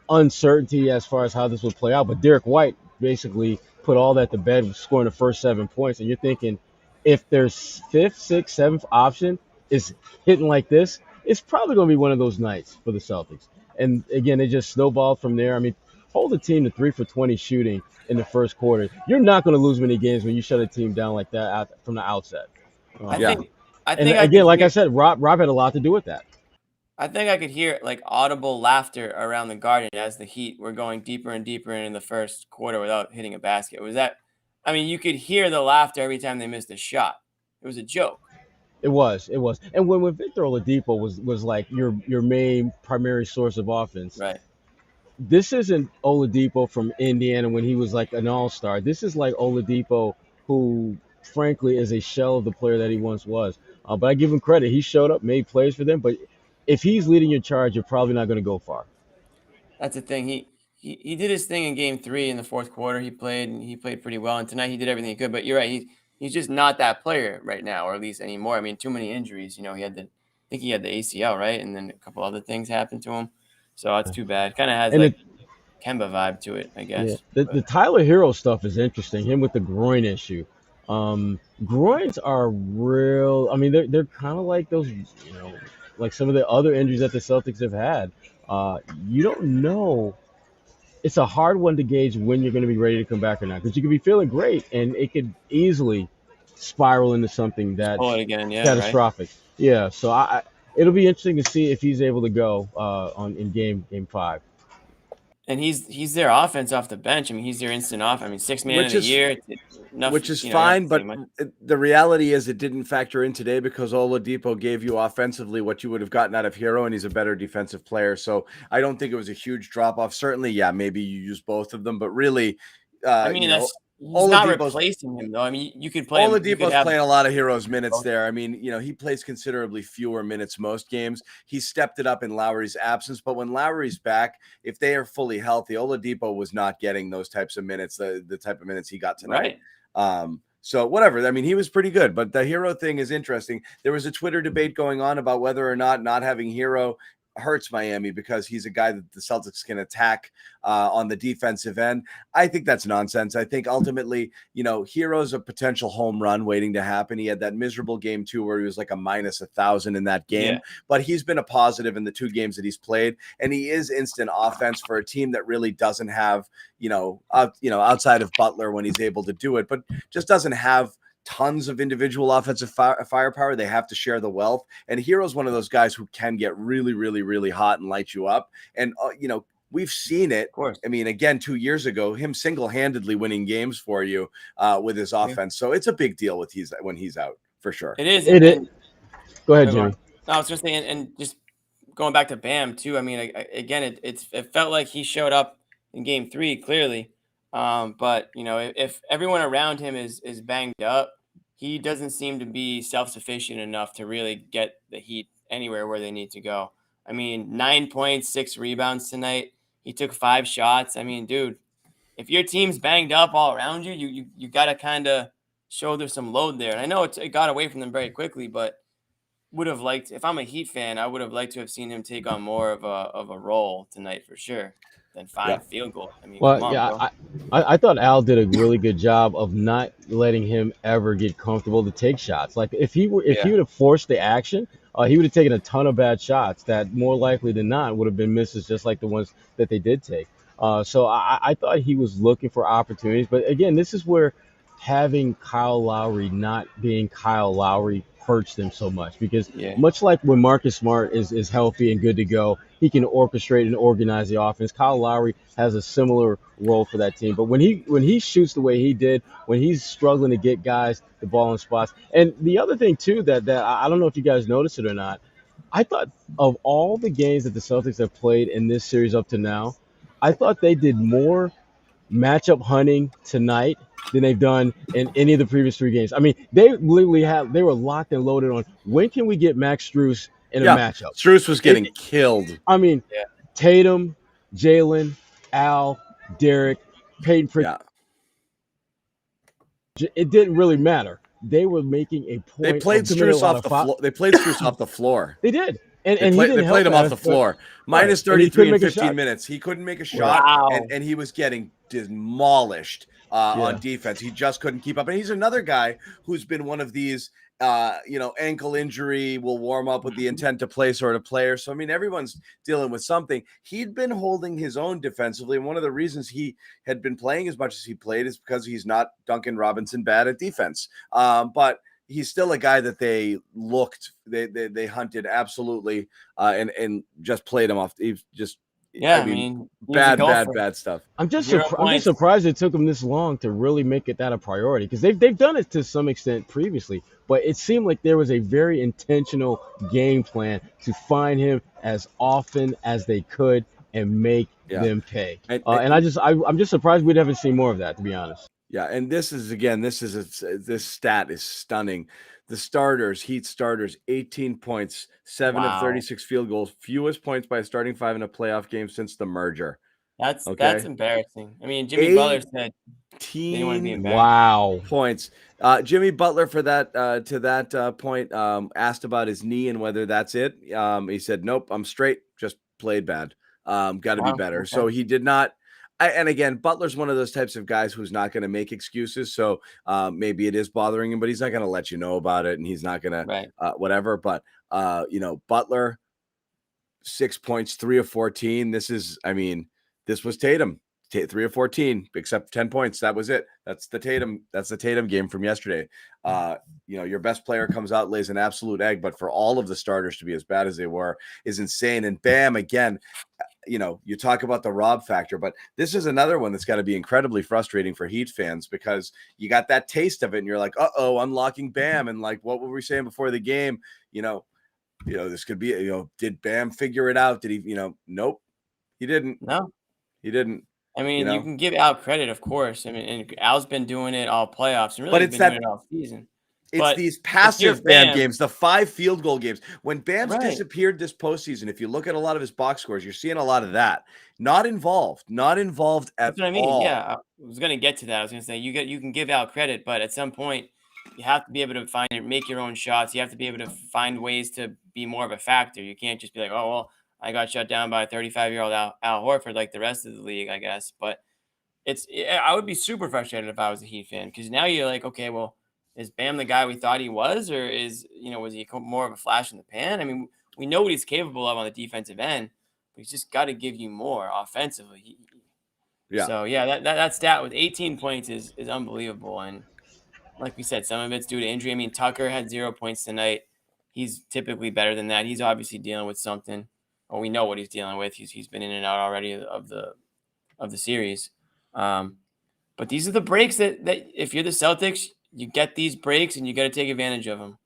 uncertainty as far as how this would play out. But Derrick White basically put all that to bed, scoring the first 7 points. And you're thinking, if their 5th, 6th, 7th option is hitting like this, it's probably going to be one of those nights for the Celtics. And again, they just snowballed from there. I mean, hold a team to 3 for 20 shooting in the first quarter. You're not going to lose many games when you shut a team down like that from the outset. I think like I said, Rob had a lot to do with that. I think I could hear like audible laughter around the Garden as the Heat were going deeper and deeper in the first quarter without hitting a basket. You could hear the laughter every time they missed a shot. It was a joke. It was. And when Victor Oladipo was like your main primary source of offense. Right. This isn't Oladipo from Indiana when he was like an all-star. This is like Oladipo who, frankly, is a shell of the player that he once was. But I give him credit. He showed up, made plays for them. But if he's leading your charge, you're probably not going to go far. That's the thing. He did his thing in Game 3 in the fourth quarter. He played pretty well. And tonight he did everything he could. But you're right. He's just not that player right now, or at least anymore. I mean, too many injuries. He had the ACL, right? And then a couple other things happened to him. So that's too bad. Kind of has Kemba vibe to it, I guess. Yeah. The Tyler Hero stuff is interesting. Him with the groin issue. Groins are real. I mean, they're kind of like those, like some of the other injuries that the Celtics have had. You don't know. It's a hard one to gauge when you're going to be ready to come back or not, because you could be feeling great and it could easily spiral into something that's catastrophic. Right? Yeah. So it'll be interesting to see if he's able to go in game 5. And he's their offense off the bench. I mean, he's their instant off. I mean, 6th man of the year. Which is fine, but the reality is it didn't factor in today because Oladipo gave you offensively what you would have gotten out of Hero, and he's a better defensive player. So I don't think it was a huge drop-off. Certainly, maybe you use both of them, but really, He's not replacing him, though. I mean, you could play him. Oladipo's playing a lot of Heroes minutes there. I mean, he plays considerably fewer minutes most games. He stepped it up in Lowry's absence, but when Lowry's back, if they are fully healthy, Oladipo was not getting those types of minutes, the type of minutes he got tonight. Right. So whatever. I mean, he was pretty good, but the Hero thing is interesting. There was a Twitter debate going on about whether or not having Hero hurts Miami because he's a guy that the Celtics can attack on the defensive end. I think that's nonsense. I think ultimately, Hero's a potential home run waiting to happen. He had that miserable game too, where he was like a minus 1,000 in that game, but he's been a positive in the 2 games that he's played. And he is instant offense for a team that really doesn't have, outside of Butler when he's able to do it, but just doesn't have tons of individual offensive firepower. They have to share the wealth. And Hero's one of those guys who can get really, really, really hot and light you up. And, we've seen it. Of course. I mean, again, 2 years ago, him single-handedly winning games for you with his offense. So it's a big deal when he's out, for sure. It is. Go ahead, Jimmy. No, I was just saying, and just going back to Bam, too. I mean, again, it felt like he showed up in game 3, clearly. But, if everyone around him is banged up, he doesn't seem to be self-sufficient enough to really get the Heat anywhere where they need to go. I mean, 9 points, 6 rebounds tonight. He took 5 shots. I mean, dude, if your team's banged up all around you, you got to kind of shoulder some load there. And I know it got away from them very quickly, but would have liked, if I'm a Heat fan, I would have liked to have seen him take on more of a role tonight for sure than 5 field goals. I mean, well, come on, bro. I thought Al did a really good job of not letting him ever get comfortable to take shots. Like if he would have forced the action, he would have taken a ton of bad shots that more likely than not would have been misses, just like the ones that they did take. So I thought he was looking for opportunities. But again, this is where having Kyle Lowry not being Kyle Lowry hurts them so much, because much like when Marcus Smart is healthy and good to go, he can orchestrate and organize the offense. Kyle Lowry has a similar role for that team. But when he shoots the way he did, when he's struggling to get guys the ball in spots. And the other thing too that I don't know if you guys noticed it or not, I thought of all the games that the Celtics have played in this series up to now, I thought they did more matchup hunting tonight than they've done in any of the previous 3 games. I mean, they literally they were locked and loaded on when can we get Max Strus in a matchup. Strus was getting killed. I mean, Tatum, Jaylen, Al, Derrick, Peyton Pritchard. It didn't really matter. They were making a point. They played Strus off the floor. They played Strus off the floor. They did. And they played him off the floor. Minus 33 in 15 minutes. He couldn't make a shot, and he was getting demolished on defense. He just couldn't keep up. And he's another guy who's been one of these, ankle injury, will warm up with the intent to play sort of player. So, I mean, everyone's dealing with something. He'd been holding his own defensively. And one of the reasons he had been playing as much as he played is because he's not Duncan Robinson bad at defense. But he's still a guy that they hunted absolutely and just played him off. He's just, I mean bad stuff. I'm just surprised it took him this long to really make it that a priority, because they've done it to some extent previously, but it seemed like there was a very intentional game plan to find him as often as they could and make them pay. And I'm just surprised we haven't seen more of that, to be honest. Yeah, and this stat is stunning. The Heat starters, 18 points, 7 of 36 field goals, fewest points by a starting 5 in a playoff game since the merger. That's embarrassing. I mean, Jimmy Butler said he didn't want to be embarrassed. Wow. Points. Jimmy Butler for that to that point asked about his knee and whether that's it. He said, "Nope, I'm straight. Just played bad. Got to be better." Okay. So he did not. And again, Butler's one of those types of guys who's not going to make excuses. So maybe it is bothering him, but he's not going to let you know about it, and he's not going to whatever. But Butler, 6 points, 3 of 14. This was Tatum, 3 of 14, except 10 points. That was it. That's the Tatum game from yesterday. Your best player comes out, lays an absolute egg, but for all of the starters to be as bad as they were is insane. And Bam, again, you talk about the Rob factor, but this is another one that's got to be incredibly frustrating for Heat fans, because you got that taste of it and you're like, unlocking Bam. And like, what were we saying before the game? This could be, did Bam figure it out? Did he, nope, he didn't. No, he didn't. I mean, you can give Al credit, of course. I mean, and Al's been doing it all playoffs, and really But he's it's been doing that it all season. it's But these if you're passive Bam Bam, games, the 5 field goal games. When Bam's right? disappeared this postseason, if you look at a lot of his box scores, you're seeing a lot of that. Not involved at That's what I mean. all. Yeah, I was gonna get to that. I was gonna say you can give Al credit, but at some point you have to be able to make your own shots. You have to be able to find ways to be more of a factor. You can't just be like, oh well, I got shut down by a 35-year-old Al Horford like the rest of the league, I guess. But I would be super frustrated if I was a Heat fan because now you're like, okay, well, is Bam the guy we thought he was, or was he more of a flash in the pan? I mean, we know what he's capable of on the defensive end, but he's just got to give you more offensively. So yeah, that stat with 18 points is unbelievable, and like we said, some of it's due to injury. I mean, Tucker had 0 points tonight. He's typically better than that. He's obviously dealing with something, or we know what he's dealing with. He's been in and out already of the series. But these are the breaks that if you're the Celtics, you get these breaks and you got to take advantage of them.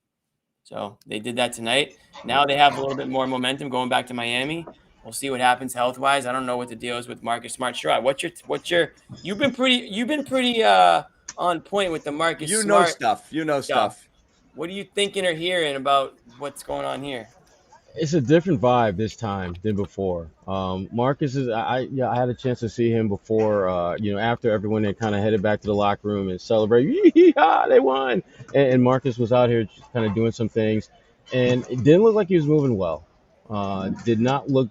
So they did that tonight. Now they have a little bit more momentum going back to Miami. We'll see what happens health wise. I don't know what the deal is with Marcus Smart. Sherrod, what's your you've been pretty on point with the Marcus Smart stuff. What are you thinking or hearing about what's going on here? It's a different vibe this time than before. Marcus is I had a chance to see him before. After everyone had kind of headed back to the locker room and celebrate, yeah, they won, and Marcus was out here just kind of doing some things, and it didn't look like he was moving well. Did not look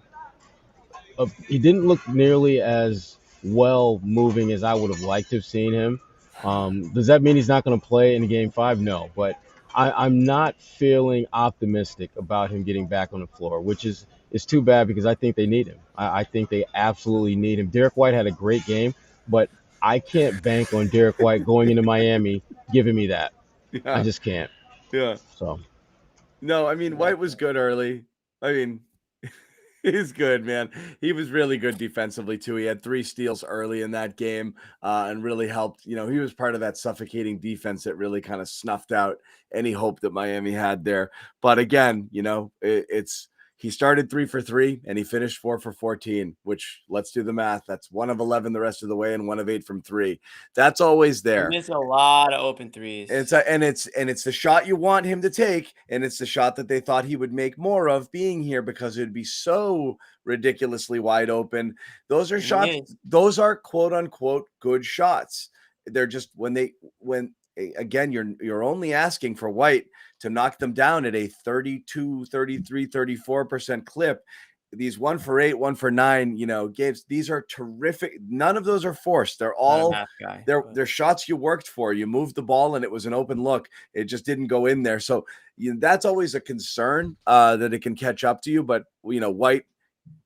he didn't look nearly as well moving as I would have liked to have seen him. Does that mean he's not going to play in Game 5? No, but I'm not feeling optimistic about him getting back on the floor, which is too bad because I think they need him. I think they absolutely need him. Derrick White had a great game, but I can't bank on Derrick White going into Miami giving me that. Yeah. I just can't. Yeah. So. No, I mean, White was good early. I mean, he's good, man. He was really good defensively too. He had 3 steals early in that game and really helped. He was part of that suffocating defense that really kind of snuffed out any hope that Miami had there. But again, he started 3 for 3 and he finished 4 for 14, which, let's do the math. That's 1 of 11 the rest of the way and 1 of 8 from 3. That's always there. He missed a lot of open threes. It's the shot you want him to take, and it's the shot that they thought he would make more of being here because it'd be so ridiculously wide open. Those are shots. Those are quote unquote good shots. They're just again, you're only asking for White to knock them down at a 32, 33, 34% clip. These 1 for 8, 1 for 9, games. These are terrific. None of those are forced. They're all they're shots you worked for. You moved the ball and it was an open look. It just didn't go in there. So that's always a concern that it can catch up to you. But White,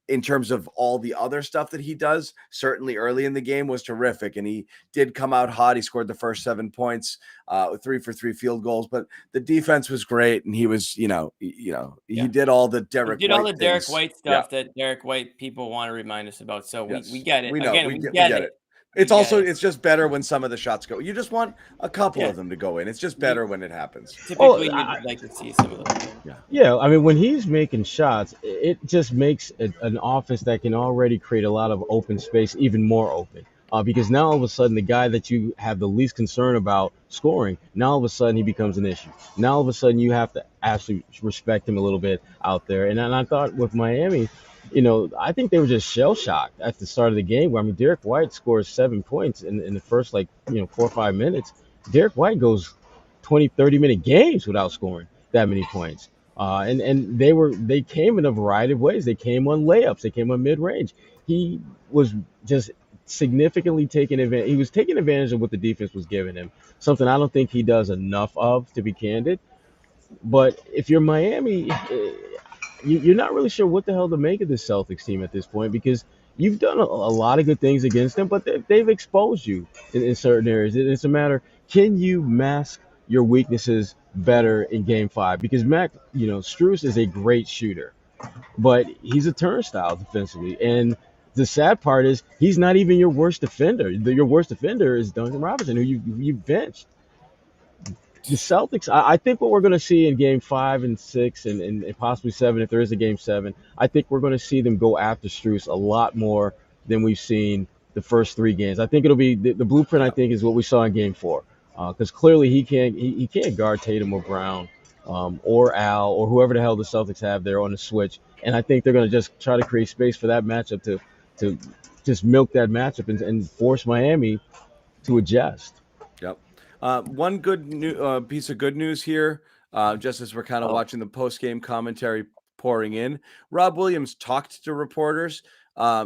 in terms of all the other stuff that he does, certainly early in the game was terrific. And he did come out hot. He scored the first 7 points, 3 for 3 field goals, but the defense was great. And he was, he did all the Derrick White stuff that Derrick White people want to remind us about. So we get it. We know. Again, we get it. It's just better when some of the shots go. You just want a couple of them to go in. It's just better when it happens. Typically, you'd like to see some of those. Yeah, I mean, when he's making shots, it just makes an offense that can already create a lot of open space even more open. Because now all of a sudden, the guy that you have the least concern about scoring, now all of a sudden he becomes an issue. Now all of a sudden you have to actually respect him a little bit out there. And I thought with Miami, I think they were just shell-shocked at the start of the game. Where, Derrick White scores 7 points in the first, 4 or 5 minutes. Derrick White goes 20, 30-minute games without scoring that many points. And they came in a variety of ways. They came on layups. They came on mid-range. He was just significantly taking advantage. He was taking advantage of what the defense was giving him, something I don't think he does enough of, to be candid. But if you're Miami, you're not really sure what the hell to make of this Celtics team at this point because you've done a lot of good things against them, but they've exposed you in certain areas. It's a matter, can you mask your weaknesses better in Game 5? Because Strus is a great shooter, but he's a turnstile defensively. And the sad part is he's not even your worst defender. Your worst defender is Duncan Robinson, who you benched. The Celtics, I think what we're going to see in Game 5 and 6 and possibly 7, if there is a Game 7, I think we're going to see them go after Strus a lot more than we've seen the first 3 games. I think it'll be the blueprint. I think is what we saw in Game 4, because clearly he can't guard Tatum or Brown, or Al or whoever the hell the Celtics have there on the switch. And I think they're going to just try to create space for that matchup to just milk that matchup and force Miami to adjust. Yep. One good piece of good news here, just as we're kind of watching the post-game commentary pouring in. Rob Williams talked to reporters.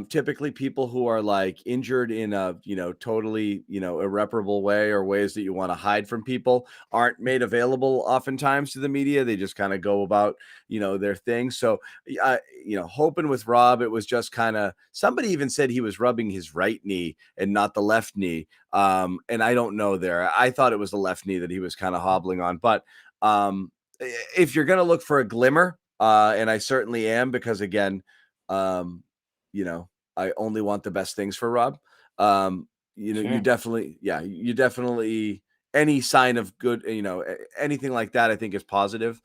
Typically people who are like injured in a, totally, irreparable way, or ways that you want to hide from people, aren't made available oftentimes to the media. They just kind of go about, their thing. So, hoping with Rob, it was just kind of, somebody even said he was rubbing his right knee and not the left knee. And I don't know there. I thought it was the left knee that he was kind of hobbling on. But if you're going to look for a glimmer, and I certainly am, because again, I only want the best things for Rob. Sure. You definitely, any sign of good, anything like that, I think is positive.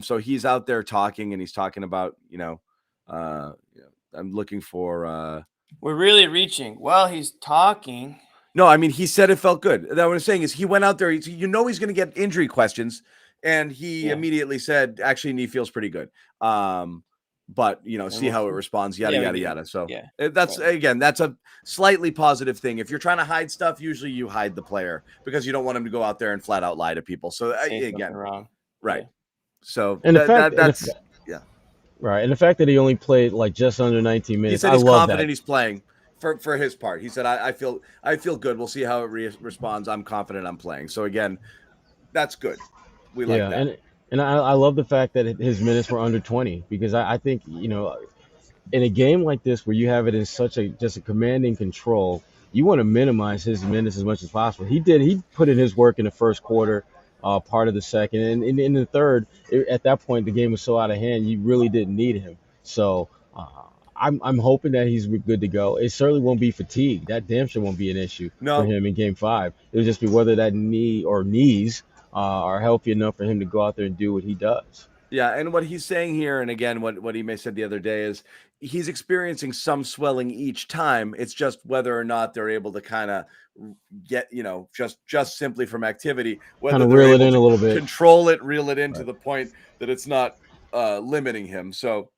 So he's out there talking, and he's talking about, I'm looking for, we're really reaching. Well, he's talking. No, I mean, he said it felt good. That what I'm saying is he went out there, he's going to get injury questions, and he immediately said, actually, knee feels pretty good. But see how it responds, yada yada. So that's again, that's a slightly positive thing. If you're trying to hide stuff, usually you hide the player because you don't want him to go out there and flat out lie to people. So again, wrong, right? Yeah. So and that's right. And the fact that he only played like just under 19 minutes, he said he's confident that. He's playing for his part. He said, I feel good. We'll see how it responds. I'm confident I'm playing. So again, that's good. We like that. And I love the fact that his minutes were under 20, because I think, in a game like this where you have it in such just a commanding control, you want to minimize his minutes as much as possible. He put in his work in the first quarter, part of the second, and in the third, at that point, the game was so out of hand, you really didn't need him. So I'm hoping that he's good to go. It certainly won't be fatigue. That damn sure won't be an issue for him in Game 5. It'll just be whether that knee or knees are healthy enough for him to go out there and do what he does. Yeah, and what he's saying here, and again, what he may said the other day, is he's experiencing some swelling each time. It's just whether or not they're able to kind of get, just simply from activity, whether kind of they're reel it able in to a little bit, control it, reel it in to the point that it's not limiting him. So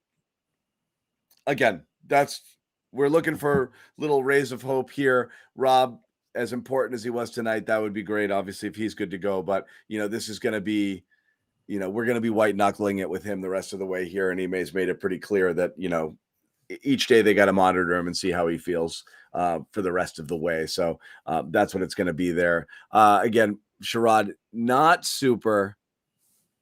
again, we're looking for little rays of hope here. Rob, as important as he was tonight, that would be great, obviously, if he's good to go. But, this is going to be, we're going to be white knuckling it with him the rest of the way here. And Ime's made it pretty clear that, each day they got to monitor him and see how he feels for the rest of the way. So that's what it's going to be there. Again, Sherrod, not super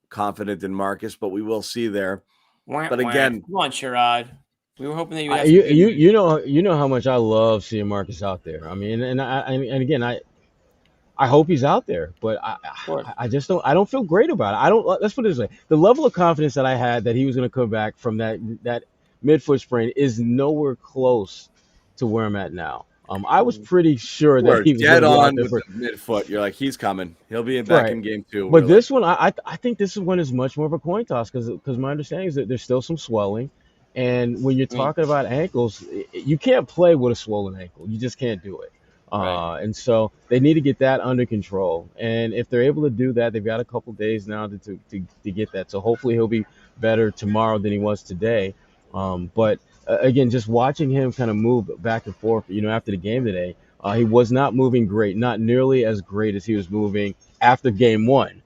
confident in Marcus, but we will see there. But again, come on, Sherrod. We were hoping that you know how much I love seeing Marcus out there. I mean, and again, I hope he's out there, but I just don't feel great about it. Let's put it this way: the level of confidence that I had that he was going to come back from that midfoot sprain is nowhere close to where I'm at now. I was pretty sure that he was dead on with the midfoot. You're like, he's coming. He'll be back in Game 2. But this one, I think this one is much more of a coin toss because my understanding is that there's still some swelling. And when you're talking about ankles, you can't play with a swollen ankle. You just can't do it. And so they need to get that under control. And if they're able to do that, they've got a couple days now to get that. So hopefully he'll be better tomorrow than he was today. But again, just watching him kind of move back and forth, after the game today, he was not moving great, not nearly as great as he was moving after Game 1,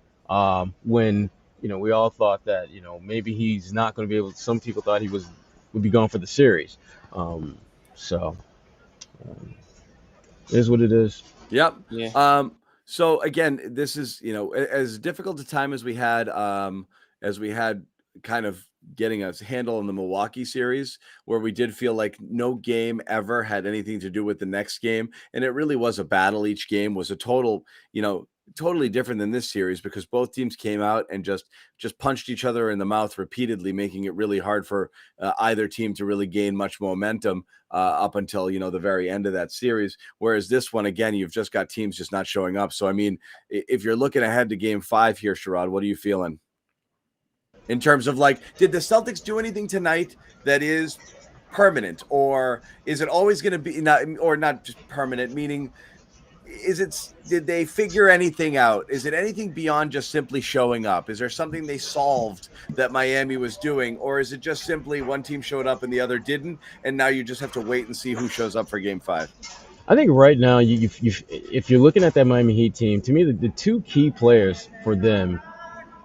when we all thought that maybe he's not going to be able. Some people thought he would be gone for the series. So it is what it is. Yep. Yeah. So again, this is as difficult a time as we had kind of getting a handle on the Milwaukee series, where we did feel like no game ever had anything to do with the next game, and it really was a battle. Each game was a total, totally different than this series, because both teams came out and just punched each other in the mouth repeatedly, making it really hard for either team to really gain much momentum up until the very end of that series. Whereas this one, again, you've just got teams just not showing up. So I mean, if you're looking ahead to Game 5 here, Sherrod, what are you feeling in terms of, like, did the Celtics do anything tonight that is permanent, or is it always going to be not just permanent, meaning did they figure anything out? Is it anything beyond just simply showing up? Is there something they solved that Miami was doing, or is it just simply one team showed up and the other didn't, and now you just have to wait and see who shows up for game 5? I think right now, if you're looking at that Miami Heat team, to me, the two key players for them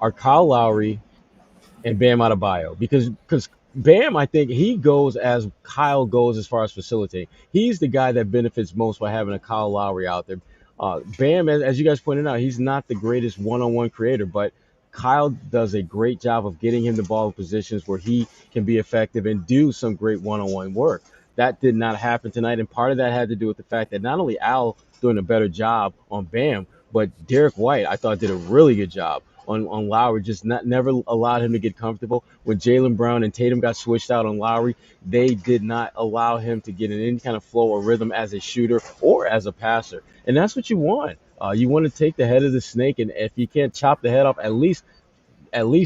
are Kyle Lowry and Bam Adebayo, because Bam, I think he goes as Kyle goes as far as facilitating. He's the guy that benefits most by having a Kyle Lowry out there. Bam, as you guys pointed out, he's not the greatest one-on-one creator, but Kyle does a great job of getting him the ball in positions where he can be effective and do some great one-on-one work. That did not happen tonight, and part of that had to do with the fact that not only Al doing a better job on Bam, but Derrick White, I thought, did a really good job on Lowry, just never allowed him to get comfortable. When Jaylen Brown and Tatum got switched out on Lowry, they did not allow him to get in any kind of flow or rhythm as a shooter or as a passer. And that's what you want. You want to take the head of the snake, and if you can't chop the head off, at least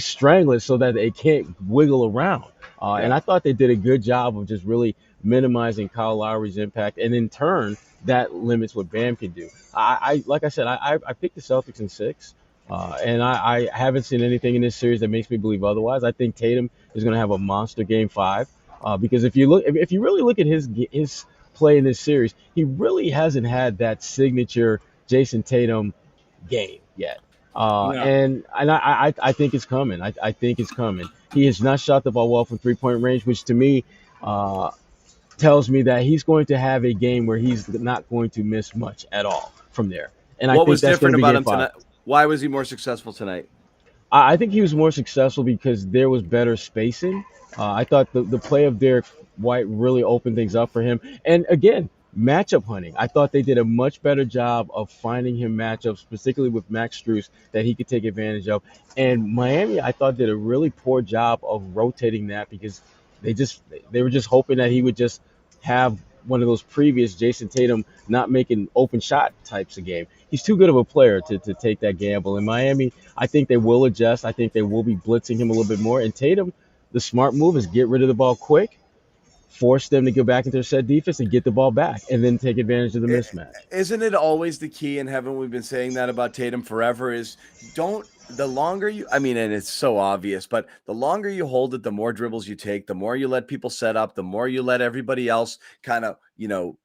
strangle it so that it can't wiggle around. And I thought they did a good job of just really minimizing Kyle Lowry's impact, and in turn, that limits what Bam can do. Like I said, I picked the Celtics in 6. And I haven't seen anything in this series that makes me believe otherwise. I think Tatum is going to have a monster game 5, because if you really look at his play in this series, he really hasn't had that signature Jason Tatum game yet. And I think it's coming. I think it's coming. He has not shot the ball well from 3-point range, which to me tells me that he's going to have a game where he's not going to miss much at all from there. And what I think was that's different going to be about game him 5. tonight? Why was he more successful tonight? I think he was more successful because there was better spacing. I thought the play of Derrick White really opened things up for him. And again, matchup hunting. I thought they did a much better job of finding him matchups, particularly with Max Strus, that he could take advantage of. And Miami, I thought, did a really poor job of rotating that, because they were just hoping that he would just have one of those previous Jason Tatum not making open shot types of game. He's too good of a player to take that gamble. In Miami, I think they will adjust. I think they will be blitzing him a little bit more. And Tatum, the smart move is get rid of the ball quick, force them to go back into their set defense and get the ball back, and then take advantage of the mismatch. Isn't it always the key, and haven't we been saying that about Tatum forever, is the longer you, and it's so obvious, but the longer you hold it, the more dribbles you take, the more you let people set up, the more you let everybody else kind of, the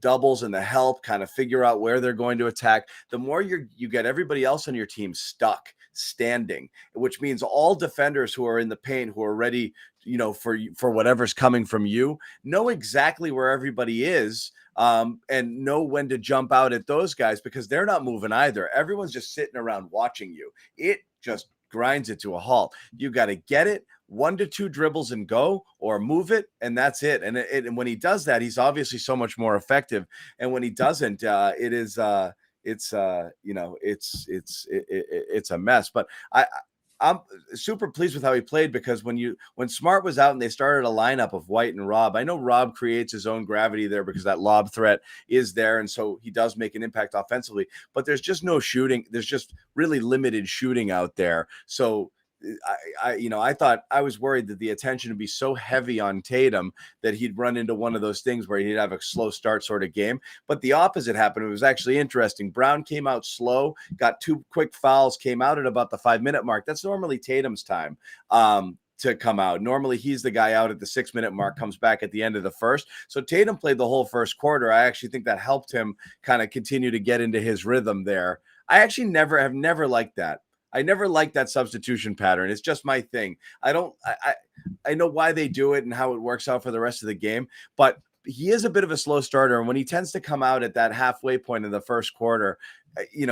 doubles and the help kind of figure out where they're going to attack, the more you get everybody else on your team stuck, standing, which means all defenders who are in the paint, who are ready, for whatever's coming from you, know exactly where everybody is, and know when to jump out at those guys, because they're not moving either. Everyone's just sitting around watching you. It just grinds it to a halt. You got to get it, 1 to 2 dribbles and go, or move it, and that's it. And when he does that, he's obviously so much more effective. And when he doesn't, it's a mess. But I'm super pleased with how he played, because when Smart was out and they started a lineup of White and Rob, I know Rob creates his own gravity there because that lob threat is there, and so he does make an impact offensively, but there's just no shooting. There's just really limited shooting out there. So I thought, I was worried that the attention would be so heavy on Tatum that he'd run into one of those things where he'd have a slow start sort of game. But the opposite happened. It was actually interesting. Brown came out slow, got 2 quick fouls, came out at about the 5-minute mark. That's normally Tatum's time to come out. Normally he's the guy out at the 6-minute mark, comes back at the end of the first. So Tatum played the whole first quarter. I actually think that helped him kind of continue to get into his rhythm there. I actually have never liked that. I never liked that substitution pattern. It's just my thing. I know why they do it and how it works out for the rest of the game, but he is a bit of a slow starter. And when he tends to come out at that halfway point in the first quarter,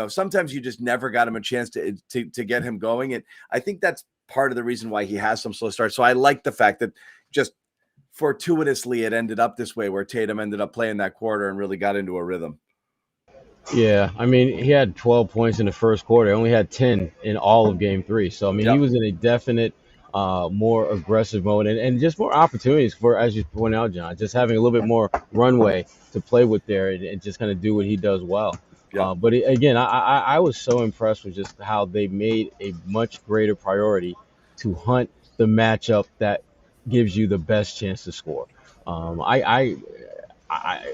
sometimes you just never got him a chance to get him going. And I think that's part of the reason why he has some slow starts. So I like the fact that just fortuitously it ended up this way, where Tatum ended up playing that quarter and really got into a rhythm. Yeah, he had 12 points in the first quarter. He only had 10 in all of game 3. So, He was in a definite more aggressive mode and just more opportunities for, as you point out, John, just having a little bit more runway to play with there and just kind of do what he does well. Yeah. But again, I was so impressed with just how they made a much greater priority to hunt the matchup that gives you the best chance to score.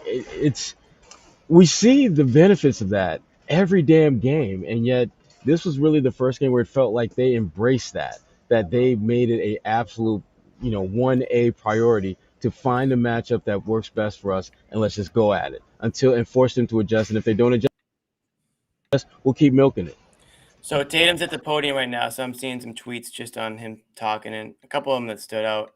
It's we see the benefits of that every damn game, and yet this was really the first game where it felt like they embraced that they made it a absolute 1A priority to find a matchup that works best for us, and let's just go at it and force them to adjust. And if they don't adjust, we'll keep milking it. So Tatum's at the podium right now, so I'm seeing some tweets just on him talking, and a couple of them that stood out.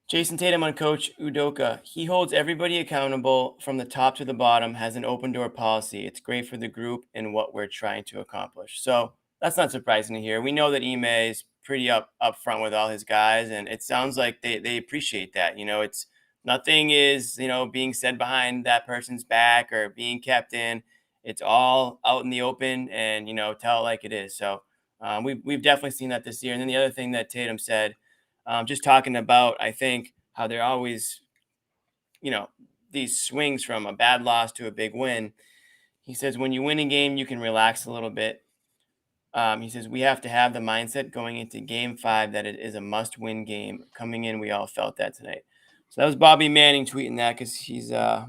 Jason Tatum on Coach Udoka. He holds everybody accountable from the top to the bottom, has an open door policy. It's great for the group and what we're trying to accomplish. So that's not surprising to hear. We know that Ime is pretty up front with all his guys, and it sounds like they appreciate that. It's nothing is, being said behind that person's back or being kept in. It's all out in the open and, tell it like it is. So we've definitely seen that this year. And then the other thing that Tatum said, just talking about, I think, how they're always, these swings from a bad loss to a big win. He says, when you win a game, you can relax a little bit. He says, we have to have the mindset going into game 5 that it is a must-win game. Coming in, we all felt that tonight. So that was Bobby Manning tweeting that because he's at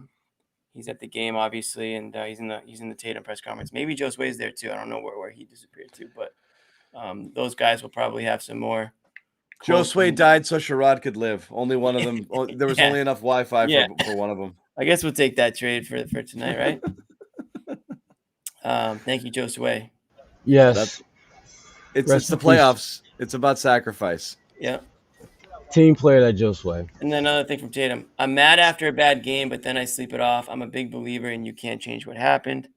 the game, obviously, and he's in the Tatum press conference. Maybe Josue is there, too. I don't know where he disappeared to, but those guys will probably have some more. Josue died so Sherrod could live. Only one of them. There was only enough Wi-Fi for one of them. I guess we'll take that trade for tonight, right? Thank you, Josue. Yes. It's the playoffs. It's about sacrifice. Yeah. Team player that Josue. And then another thing from Tatum. I'm mad after a bad game, but then I sleep it off. I'm a big believer in you can't change what happened.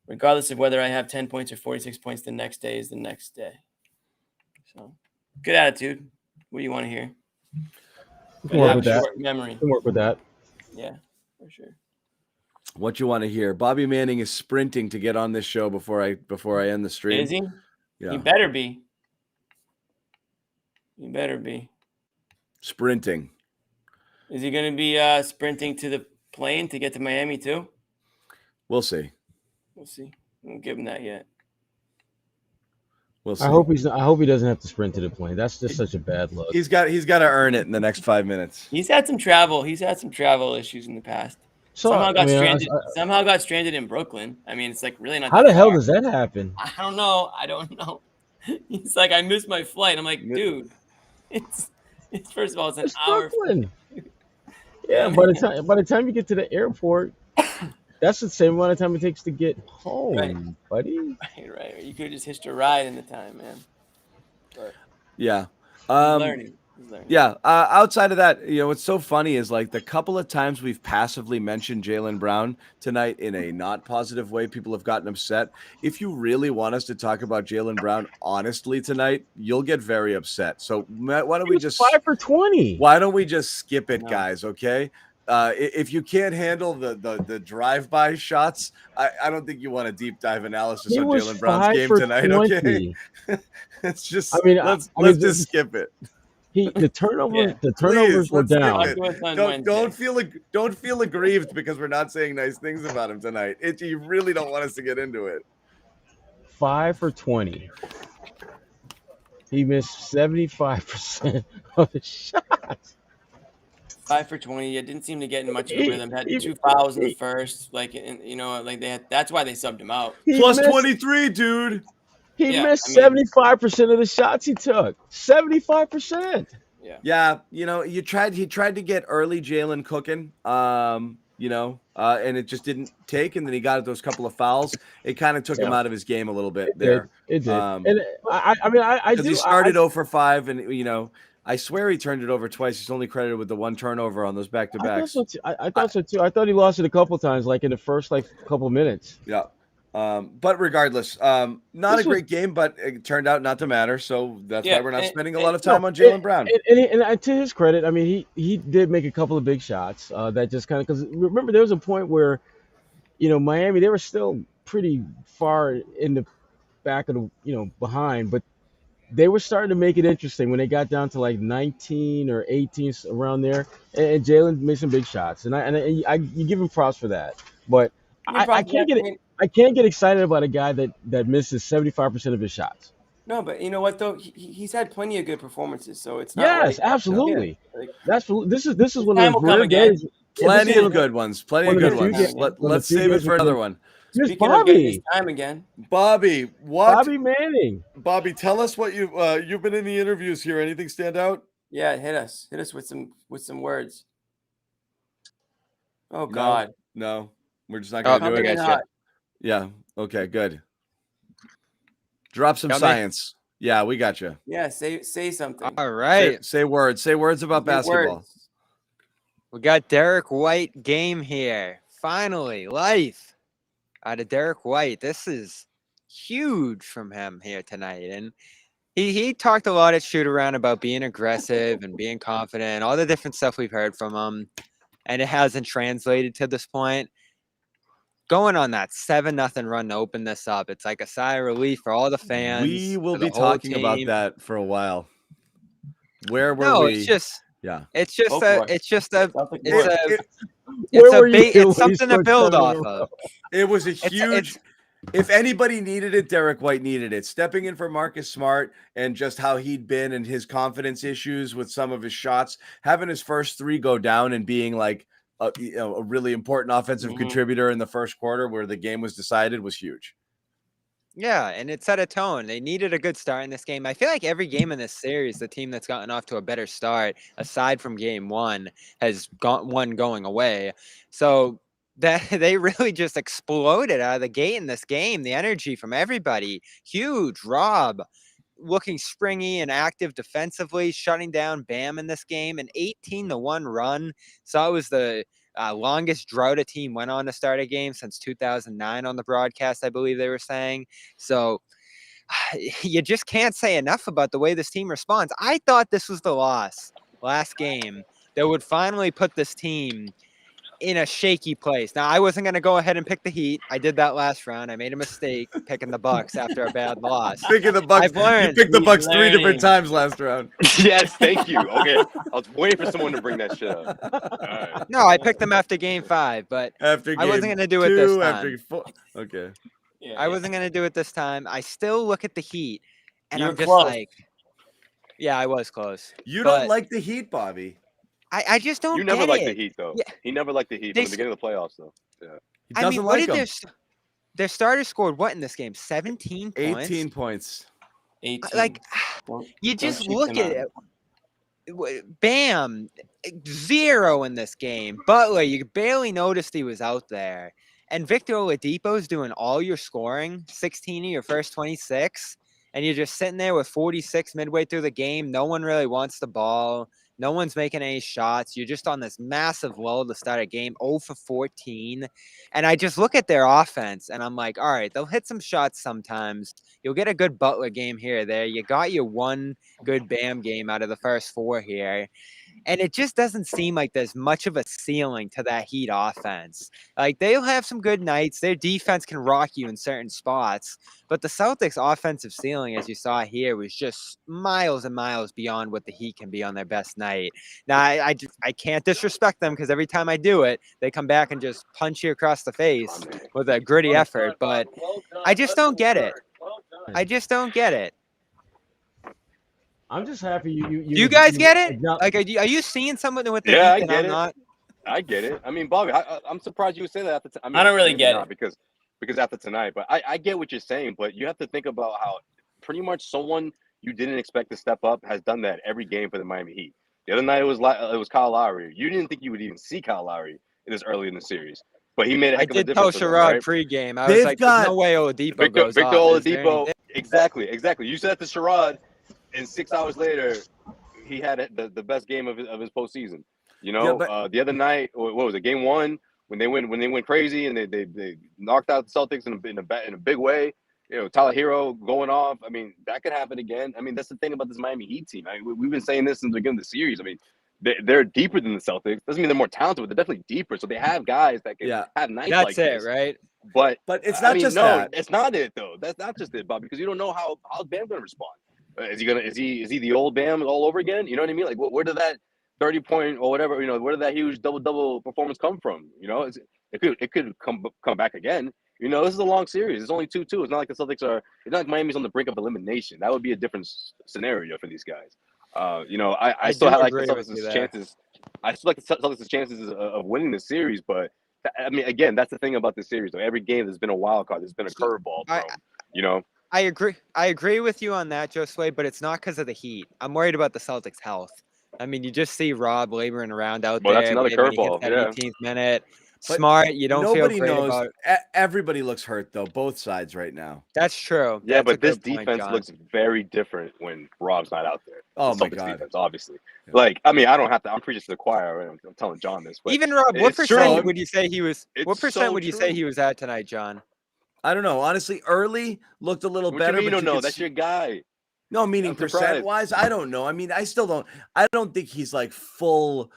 Regardless of whether I have 10 points or 46 points, the next day is the next day. So, good attitude. What do you want to hear? Can work with that. Memory. Can work with that. Yeah, for sure. What you want to hear? Bobby Manning is sprinting to get on this show before I end the stream. Is he? Yeah. He better be. You better be. Sprinting. Is he going to be sprinting to the plane to get to Miami too? We'll see. We'll see. I won't give him that yet. We'll see. I hope he doesn't have to sprint to the plane. That's just such a bad look. He's got to earn it in the next 5 minutes. He's had some travel issues in the past. Somehow got stranded in Brooklyn. I mean, it's like really not. How the hell does that happen? I don't know. He's like, I missed my flight. I'm like, dude, it's first of all, it's an hour. Brooklyn. Yeah, by the time you get to the airport, that's the same amount of time it takes to get home, buddy. Right. You could have just hitched a ride in the time, man. But yeah. He's learning. Yeah. Outside of that, what's so funny is like the couple of times we've passively mentioned Jaylen Brown tonight in a not positive way, people have gotten upset. If you really want us to talk about Jaylen Brown honestly tonight, you'll get very upset. So why don't we just 5 for 20? Why don't we just skip it, guys? Okay. If you can't handle the drive-by shots, I don't think you want a deep dive analysis on Jaylen Brown's game tonight. 20. Okay. It's just let's just skip it. The turnovers were down. Don't feel aggrieved because we're not saying nice things about him tonight. You really don't want us to get into it. 5 for 20. He missed 75% of the shots. 5 for 20. It didn't seem to get in much of a rhythm. Had 2 fouls in the first. That's why they subbed him out. Plus 23, dude. He missed 75% of the shots he took. 75%. Yeah. He tried to get early Jaylen cooking. And it just didn't take. And then he got those couple of fouls. It kind of took him out of his game a little bit there. It did. And I do. He started 0 for 5, and I swear he turned it over twice. He's only credited with the one turnover on those back-to-backs. I thought so too. I thought he lost it a couple times, like in the first couple minutes. Yeah. But regardless, not a great game, but it turned out not to matter. So that's why we're not spending a lot of time on Jaylen Brown. And to his credit, I mean, he did make a couple of big shots that just kind of, because remember there was a point where, Miami, they were still pretty far in the back of the, behind, but they were starting to make it interesting when they got down to like 19 or 18 around there, and Jaylen made some big shots, and you give him props for that, but I can't get excited about a guy that misses 75% of his shots. No, but you know what though? He's had plenty of good performances, so it's not Yes, like absolutely. like, This is his one time of will those come rare again. days. Plenty One of of the good ones. Plenty one of of the good few ones. games. Again. One of the Let's few save it games for we another can. one. Here's Speaking of getting his Bobby. time again, Bobby, what? Bobby Manning. Bobby, tell us what you've been in the interviews here. Anything stand out? yeah, hit us with some words. Oh No, God, no, we're just not Oh, gonna do coming it. in hot. Yeah. Okay. Good. Drop some Got me? science. Yeah, we got you. Yeah, say something. All right. Say words. Say words about Say basketball. words. We got Derrick White game here. Finally, life out of Derrick White. This is huge from him here tonight. And he talked a lot at shoot around about being aggressive and being confident, all the different stuff we've heard from him. And it hasn't translated to this point. Going on that 7-0 run to open this up, it's like a sigh of relief for all the fans. We will for the be whole talking about team. that for a while. Where were No, we? it's just Yeah. it's just Go a for it. it's just a Celtic it's boy. a Where it's a were you bait, when it's he something to scored build 7 in off a row? of. It was a It's huge. If anybody needed it, Derrick White needed it. Stepping in for Marcus Smart and just how he'd been and his confidence issues with some of his shots, having his first three go down and being like a really important offensive contributor in the first quarter where the game was decided was huge. Yeah, and it set a tone. They needed a good start in this game. I feel like every game in this series, the team that's gotten off to a better start, aside from game one, has got one going away. So that they really just exploded out of the gate in this game. The energy from everybody, huge. Rob looking springy and active defensively, shutting down Bam in this game. An 18-1 run. So it was the longest drought a team went on to start a game since 2009 on the broadcast, I believe they were saying. So you just can't say enough about the way this team responds. I thought this was the loss last game that would finally put this team in a shaky place. Now, I wasn't going to go ahead and pick the Heat. I did that last round. I made a mistake picking the Bucks after a bad loss. Picking the Bucks. I've learned. You picked the He's Bucks 3 different learning. times last round. Yes, thank you. Okay, I was waiting for someone to bring that shit up. All right. No, I picked them after game 5, but After game I wasn't going to do it this 2, time. after 4. Okay. Yeah, I wasn't going to do it this time. I still look at the Heat, and You I'm were just close. like, yeah, I was close. You But don't like the Heat, Bobby. I just don't You never get liked it. the Heat, though. Yeah. He never liked the Heat They from the beginning of the playoffs, though. Yeah. He I doesn't mean, what like did them. their starters scored what in this game? 17 points? 18 points. 18. Like, Don't- you don't just cheat look them at out. it. Bam, 0 in this game. Butler, you barely noticed he was out there. And Victor Oladipo's doing all your scoring, 16 of your first 26. And you're just sitting there with 46 midway through the game. No one really wants the ball. No one's making any shots. You're just on this massive lull to start a game, 0 for 14. And I just look at their offense, and I'm like, all right, they'll hit some shots sometimes. You'll get a good Butler game here or there. You got your one good Bam game out of the first 4 here. And it just doesn't seem like there's much of a ceiling to that Heat offense. Like, they'll have some good nights. Their defense can rock you in certain spots. But the Celtics' offensive ceiling, as you saw here, was just miles and miles beyond what the Heat can be on their best night. Now, I can't disrespect them because every time I do it, they come back and just punch you across the face with a gritty effort. But I just don't get it. I just don't get it. I'm just happy you Do you guys get it? Like, are you seeing something with the Yeah, I Heat that get I'm it. not? I get it. I mean, Bobby, I'm surprised you would say that after. I mean, I don't really maybe get not because after tonight, but I get what you're saying. But you have to think about how pretty much someone you didn't expect to step up has done that every game for the Miami Heat. The other night it was Kyle Lowry. You didn't think you would even see Kyle Lowry this early in the series, but he made a I heck of a did tell difference. for them, Sherrod right? pregame. I They've was like, got- there's no way Oladipo Victor goes off. Is there Oladipo. anything- Exactly. You said that to Sherrod, and 6 hours later, he had the best game of his postseason. You know, Yeah, but- the other night, what was it? Game 1 when they went crazy and they knocked out the Celtics in a big way. You know, Tyler Hero going off. I mean, that could happen again. I mean, that's the thing about this Miami Heat team. I mean, we've been saying this since the beginning of the series. I mean, they're deeper than the Celtics. Doesn't mean they're more talented, but they're definitely deeper. So they have guys that can have nights like That's it, this. right? But it's not just no, that. it's not it though. That's not just it, Bob, because you don't know how Bam's gonna respond. Is he the old Bam all over again? You know what I mean? Like, where did that 30-point or whatever, you know, where did that huge double performance come from? You know, it could come back again. You know, this is a long series. It's only 2-2. It's not like the Celtics are. It's not like Miami's on the brink of elimination. That would be a different scenario for these guys. You know, I still do like the agree with you Celtics' there. chances. I still like the Celtics' chances of winning the series, but I mean, again, that's the thing about this series. Though. Every game, there's been a wild card. There's been a curveball thrown. You know. I agree with you on that, Josue, but it's not because of the Heat. I'm worried about the Celtics' health. I mean, you just see Rob laboring around out Well, there. that's another When he hits curveball. that Yeah. 18th minute. But Smart, you don't feel nobody great knows. about it. Everybody looks hurt though, both sides right now. That's true. Yeah, That's a but this good point, defense John. looks very different when Rob's not out there. Oh The my Celtics God. defense, obviously. Yeah. Like, I mean, I don't have to. I'm preaching to the choir. I'm telling John this, but Even Rob, what it's percent true. would you say he was? What It's percent so would you say true. he was at tonight, John? I don't know. Honestly, early looked a little What better. you mean? but No, could that's see- your guy. No, meaning I'm surprised. percent wise, I don't know. I mean, I still don't. I don't think he's like full.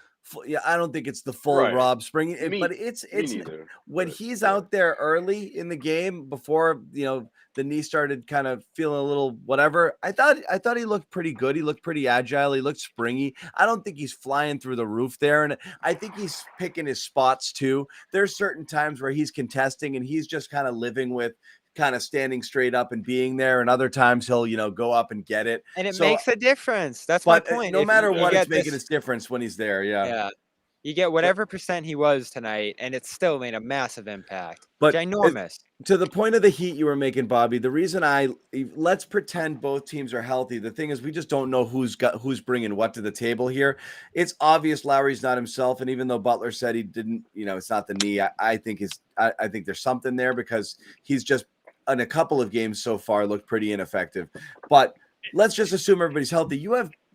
Yeah, I don't think it's the full Right. Rob Spring. Me- But it's Me neither. when But, he's yeah. out there early in the game before the knee started kind of feeling a little whatever. I thought he looked pretty good. He looked pretty agile. He looked springy. I don't think he's flying through the roof there, and I think he's picking his spots too. There's certain times where he's contesting and he's just kind of living with kind of standing straight up and being there, and other times he'll go up and get it, And it So- makes a difference. That's my point. no If matter you what, get it's making this- a difference when he's there. Yeah. You get whatever percent he was tonight, and it still made a massive impact. But Ginormous. To the point of the Heat you were making, Bobby, the reason let's pretend both teams are healthy. The thing is, we just don't know who's bringing what to the table here. It's obvious Lowry's not himself, and even though Butler said he didn't, it's not the knee. I think I think there's something there because he's just in a couple of games so far looked pretty ineffective. But let's just assume everybody's healthy.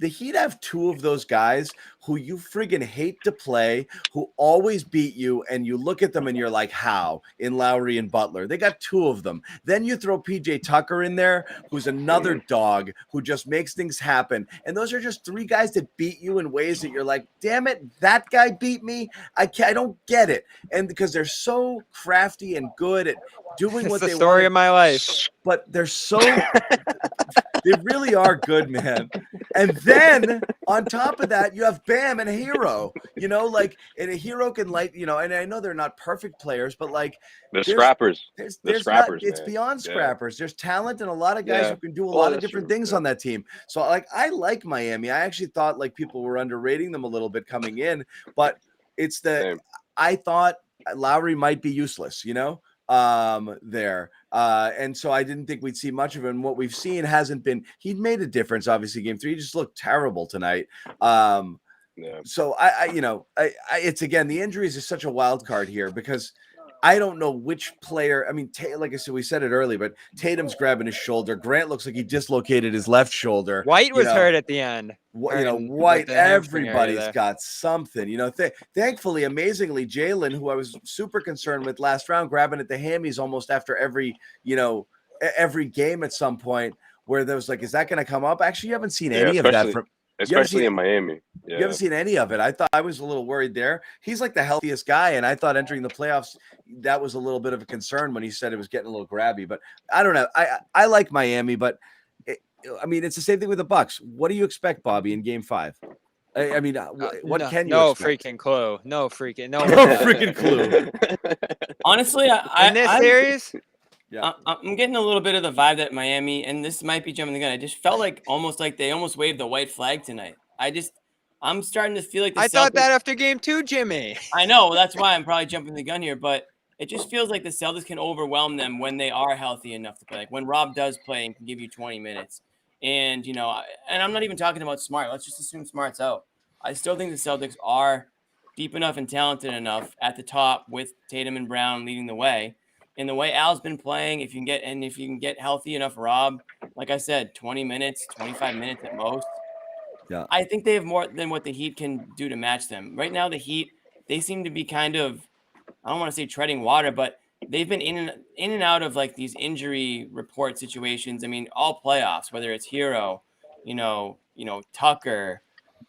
The Heat have two of those guys who you friggin' hate to play, who always beat you, and you look at them and you're like, how? In Lowry and Butler. They got two of them. Then you throw PJ Tucker in there, who's another dog who just makes things happen. And those are just three guys that beat you in ways that you're like, damn it, that guy beat me. I don't get it. And because they're so crafty and good at doing It's what the they story want, of my life. but they're so they really are good, man. And then on top of that, you have Bam and a Hero. And a Hero can and I know they're not perfect players, but they're scrappers. There's scrappers, it's man. beyond Yeah. scrappers. There's talent and a lot of guys Yeah. who can do a Well, lot of that's different true. things Yeah. on that team. So I like Miami. I actually thought people were underrating them a little bit coming in, but it's Same. I thought Lowry might be useless, there. And so I didn't think we'd see much of him. What we've seen hasn't been, he'd made a difference, obviously, game 3. He just looked terrible tonight. Yeah. So it's again, the injuries is such a wild card here because I don't know which player. I mean, like I said, we said it early, but Tatum's grabbing his shoulder. Grant looks like he dislocated his left shoulder. White was hurt at the end. White, the hamstring area everybody's there. got something. Thankfully, amazingly, Jaylen, who I was super concerned with last round, grabbing at the hammies almost after every game at some point, where there was is that going to come up? Actually, you haven't seen any of that from. Especially in Miami. Yeah. You haven't seen any of it. I was a little worried there. He's like the healthiest guy, and I thought entering the playoffs, that was a little bit of a concern when he said it was getting a little grabby. But I don't know. I like Miami, but it's the same thing with the Bucks. What do you expect, Bobby, in Game 5? What can you no expect? freaking clue. No freaking No freaking clue. Honestly, In this series, Yeah. I'm getting a little bit of the vibe that Miami, and this might be jumping the gun. I just felt like they almost waved the white flag tonight. I'm starting to feel like the I thought Celtics- that after game 2, Jimmy. I know. That's why I'm probably jumping the gun here, but it just feels like the Celtics can overwhelm them when they are healthy enough to play. Like when Rob does play and can give you 20 minutes. And, and I'm not even talking about Smart. Let's just assume Smart's out. I still think the Celtics are deep enough and talented enough at the top with Tatum and Brown leading the way. And the way Al's been playing, if you can get healthy enough, Rob, like I said, 20 minutes, 25 minutes at most. Yeah. I think they have more than what the Heat can do to match them. Right now, the Heat, they seem to be kind of, I don't want to say treading water, but they've been in and out of these injury report situations. I mean, all playoffs, whether it's Hero, Tucker,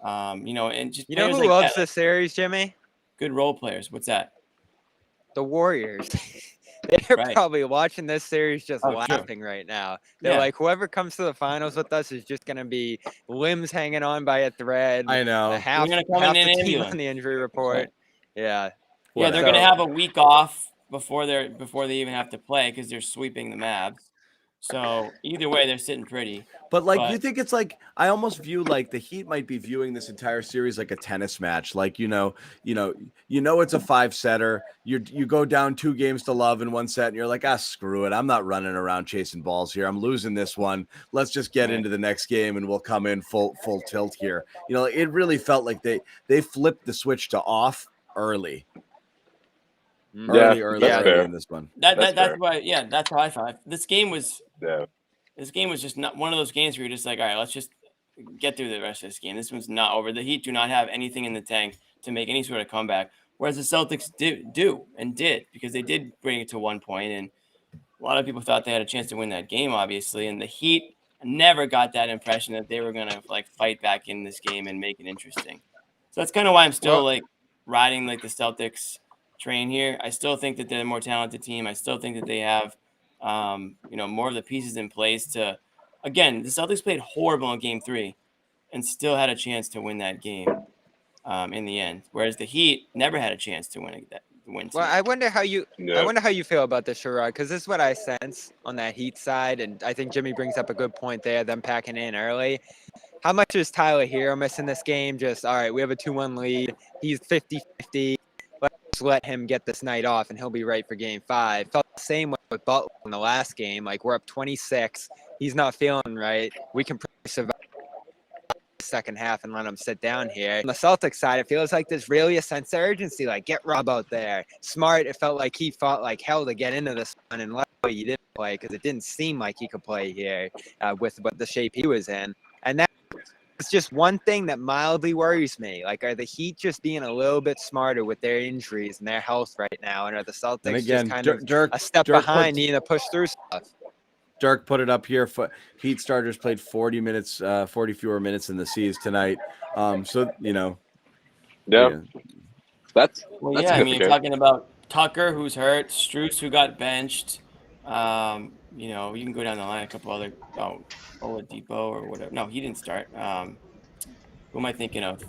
and just players who like loves that. this series, Jimmy? Good role players. What's that? The Warriors. They're Right. probably watching this series just Oh, true. laughing right now. They're Yeah. like, whoever comes to the finals with us is just going to be limbs hanging on by a thread. I know. Half We're gonna come the in an team ambulance. on the injury report. Right. Yeah. Yeah, they're So- going to have a week off before they even have to play because they're sweeping the Mavs. So either way, they're sitting pretty. But like, you think it's like, I almost view like the Heat might be viewing this entire series like a tennis match. Like, it's a 5-setter. You go down 2 games to love in one set, and you're like, screw it. I'm not running around chasing balls here. I'm losing this one. Let's just get into the next game, and we'll come in full tilt here. It really felt like they flipped the switch to off early. Early in this one. That's why. Yeah, that's how I thought. This game was just not one of those games where you're just like, all right, let's just get through the rest of this game. This one's not over. The Heat do not have anything in the tank to make any sort of comeback, whereas the Celtics did because they did bring it to 1 point, and a lot of people thought they had a chance to win that game, obviously. And the Heat never got that impression that they were gonna like fight back in this game and make it interesting. So that's kind of why I'm still like riding like the Celtics train here. I still think that they're a more talented team. I still think that they have, more of the pieces in place to. Again, the Celtics played horrible in Game 3, and still had a chance to win that game in the end. Whereas the Heat never had a chance to win that. Well, I wonder how you feel about this, Sherrod, because this is what I sense on that Heat side, and I think Jimmy brings up a good point there. Them packing in early. How much is Tyler Hero missing this game? Just all right, we have a 2-1 lead. He's 50-50. Let's let him get this night off, and he'll be right for Game 5. Felt the same way with Butler in the last game. Like, we're up 26. He's not feeling right. We can survive the second half and let him sit down here. On the Celtics side, it feels like there's really a sense of urgency. Like, get Rob out there. Smart, it felt like he fought like hell to get into this one, and luckily he didn't play because it didn't seem like he could play here with the shape he was in. And that it's just one thing that mildly worries me. Like, are the Heat just being a little bit smarter with their injuries and their health right now? And are the Celtics just kind of a step behind, needing to push through stuff? Dirk put it up here. Heat starters played 40 fewer minutes in the C's tonight. So, That's I mean, you're talking about Tucker, who's hurt, Strus, who got benched. You can go down the line, a couple other, Oladipo or whatever. No, he didn't start. Who am I thinking of?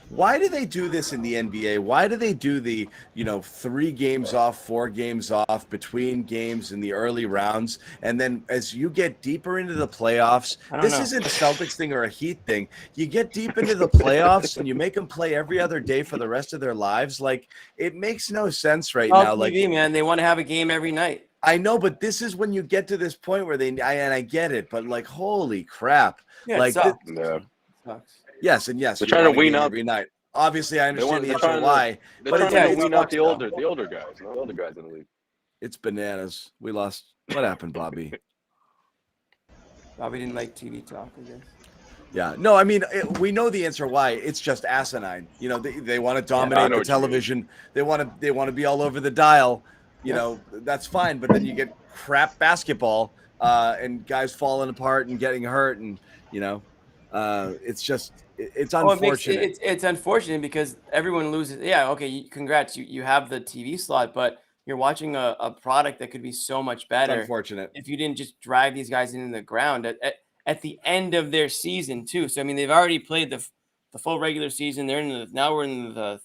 Why do they do this in the NBA? Why do they do the, 3 games off, 4 games off between games in the early rounds? And then as you get deeper into the playoffs, this isn't a Celtics thing or a Heat thing. You get deep into the playoffs and you make them play every other day for the rest of their lives. Like, it makes no sense right now. TV, man, they want to have a game every night. I know, but this is when you get to this point where and I get it, but like, holy crap. Yeah, like, it sucks. Yes, and yes. They're trying to wean out every night. Obviously, I understand the answer why. They're trying to wean out the older guys, not the older guys in the league. It's bananas. We lost. What happened, Bobby? Bobby didn't like TV talk, I guess. Yeah. No, I mean, we know the answer why. It's just asinine. They want to dominate the television. They want to be all over the dial. That's fine. But then you get crap basketball and guys falling apart and getting hurt, and it's just it's unfortunate. It's unfortunate because everyone loses. Yeah, okay, congrats. You have the TV slot, but you're watching a product that could be so much better. It's unfortunate if you didn't just drive these guys into the ground at the end of their season too. So I mean, they've already played the full regular season. Now we're in the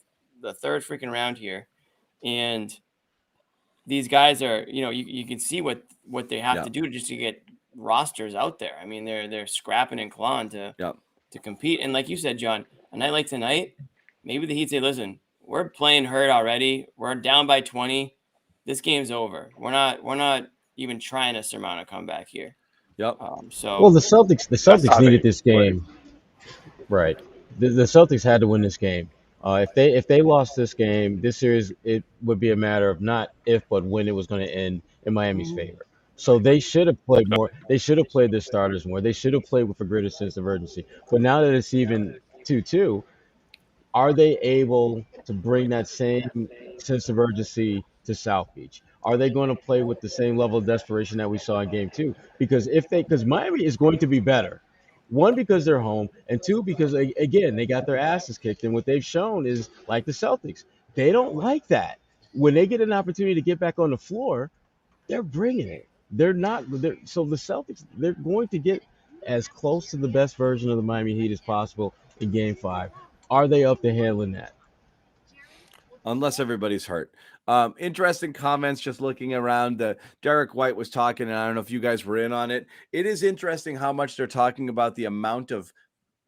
third freaking round here, and these guys are you can see what they have to do just to get rosters out there. I mean, they're scrapping and clawing to compete. And like you said, John, a night like tonight, maybe the Heat say, listen, we're playing hurt already. We're down by 20. This game's over. We're not even trying to surmount a comeback here. Yep. Well, the Celtics needed this game. Right. The Celtics had to win this game. If they lost this game, this series, it would be a matter of not if, but when it was going to end in Miami's favor. So they should have played more. They should have played their starters more. They should have played with a greater sense of urgency. But now that it's even 2-2, are they able to bring that same sense of urgency to South Beach? Are they going to play with the same level of desperation that we saw in Game 2? Because Miami is going to be better. 1, because they're home, and 2, because, again, they got their asses kicked. And what they've shown is, like the Celtics, they don't like that. When they get an opportunity to get back on the floor, they're bringing it. So the Celtics, they're going to get as close to the best version of the Miami Heat as possible in Game 5. Are they up to handling that? Unless everybody's hurt. Interesting comments just looking around. Derrick White was talking, and I don't know if you guys were in on it. It is interesting how much they're talking about the amount of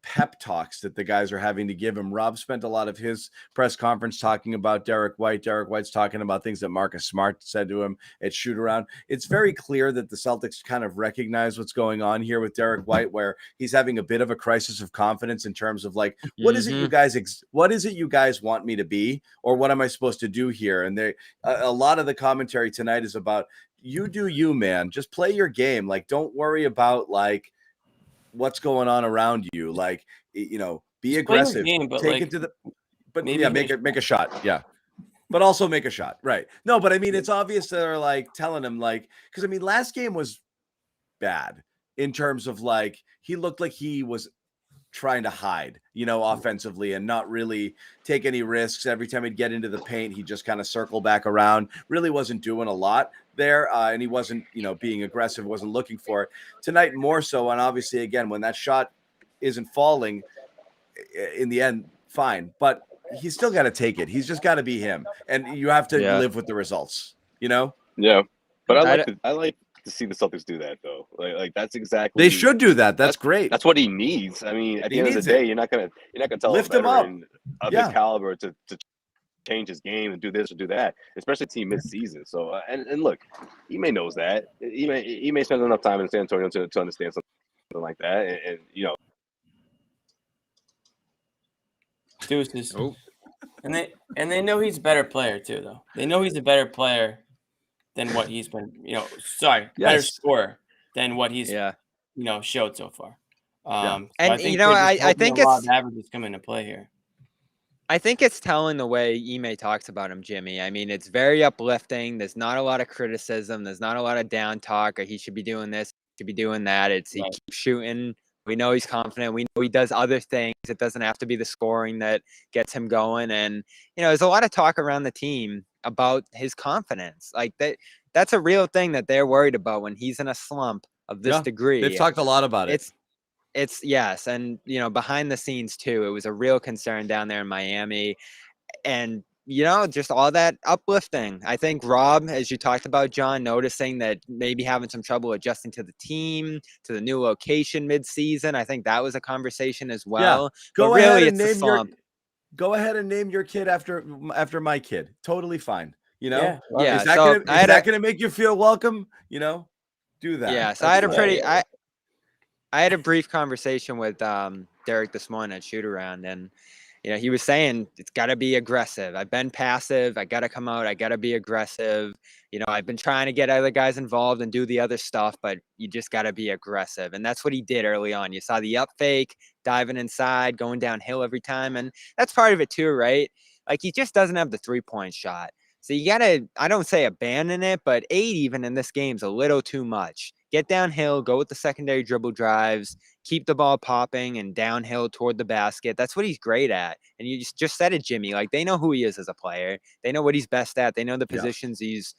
pep talks that the guys are having to give him. Rob spent a lot of his press conference talking about Derrick White. Derrick White's talking about things that Marcus Smart said to him at shoot around. It's very clear that the Celtics kind of recognize what's going on here with Derrick White, where he's having a bit of a crisis of confidence in terms of like, what is it you guys want me to be, or what am I supposed to do here? And a lot of the commentary tonight is about, you do you, man. Just play your game. Like, don't worry about like what's going on around you. Like, be aggressive, game, take it to the, but yeah, make a shot. Yeah. But also make a shot. Right. No, but I mean, it's obvious they're like telling him like, because I mean, last game was bad in terms of like, he looked like he was trying to hide, offensively and not really take any risks. Every time he'd get into the paint, he'd just kind of circle back around, really wasn't doing a lot there. And he wasn't, being aggressive, wasn't looking for it. Tonight more so. And obviously, again, when that shot isn't falling in the end, fine. But he's still got to take it. He's just got to be him. And you have to live with the results, Yeah. But I like to see the Celtics do that though. Like that's exactly, they should do that. That's great. That's what he needs. I mean, at the end of the day, you're not gonna tell lift a him up of his caliber to change his game and do this or do that, especially team mid-season. So and look, Ime knows that. Ime spends enough time in San Antonio to understand something like that, and Deuces. And they know he's a better player too, though. They know he's a better player than what he's been, better scorer than what he's, showed so far. And I think a lot of averages come into play here. I think it's telling the way Ime talks about him, Jimmy. I mean, it's very uplifting. There's not a lot of criticism. There's not a lot of down talk, or he should be doing this, he should be doing that. He keeps shooting. We know he's confident. We know he does other things. It doesn't have to be the scoring that gets him going. And, there's a lot of talk around the team about his confidence. Like that's a real thing that they're worried about when he's in a slump of this degree. They've talked a lot about it. It's yes. And, behind the scenes too, it was a real concern down there in Miami. And, just all that uplifting. I think Rob, as you talked about, John, noticing that maybe having some trouble adjusting to the team, to the new location mid-season. I think that was a conversation as well. Yeah. Go ahead and name your kid after my kid. Totally fine. Yeah. Is that going to make you feel welcome? Do that. Yeah. So I had a brief conversation with Derrick this morning at shoot around, and he was saying it's got to be aggressive. I've been passive. I got to come out. I got to be aggressive. I've been trying to get other guys involved and do the other stuff, but you just got to be aggressive. And that's what he did early on. You saw the up fake, diving inside, going downhill every time. And that's part of it too, right? Like he just doesn't have the 3-point shot. So you got to, I don't say abandon it, but 8 even in this game's a little too much. Get downhill, go with the secondary dribble drives, keep the ball popping and downhill toward the basket. That's what he's great at. And you just said it, Jimmy. Like they know who he is as a player. They know what he's best at. They know the positions he's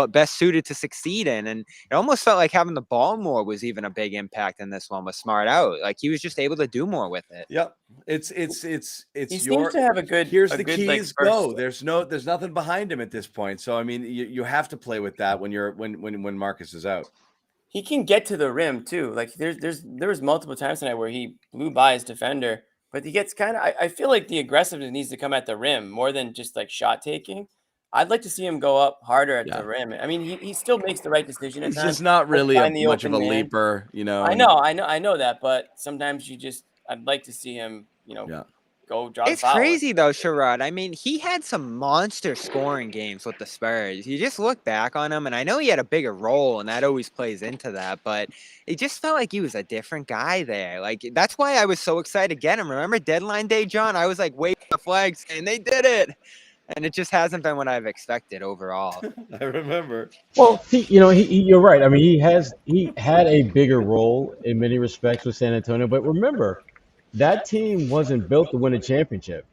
best suited to succeed in. And it almost felt like having the ball more was even a big impact in this one with Smart out. Like he was just able to do more with it. Yep. It's he seems to have a good. Here's the keys. Go. There's nothing behind him at this point. So I mean, you have to play with that when Marcus is out. He can get to the rim too. Like there was multiple times tonight where he blew by his defender, but he gets kind of. I feel like the aggressiveness needs to come at the rim more than just like shot taking. I'd like to see him go up harder at the rim. I mean, he still makes the right decision. He's just not really much of a leaper, I know that, but sometimes I'd like to see him, go drop. It's crazy though, Sherrod. I mean, he had some monster scoring games with the Spurs. You just look back on him, and I know he had a bigger role, and that always plays into that. But it just felt like he was a different guy there. Like that's why I was so excited to get him. Remember deadline day, John? I was like waving the flag, saying they did it. And it just hasn't been what I've expected overall. I remember. Well, you're right. I mean, he had a bigger role in many respects with San Antonio. But remember, that team wasn't built to win a championship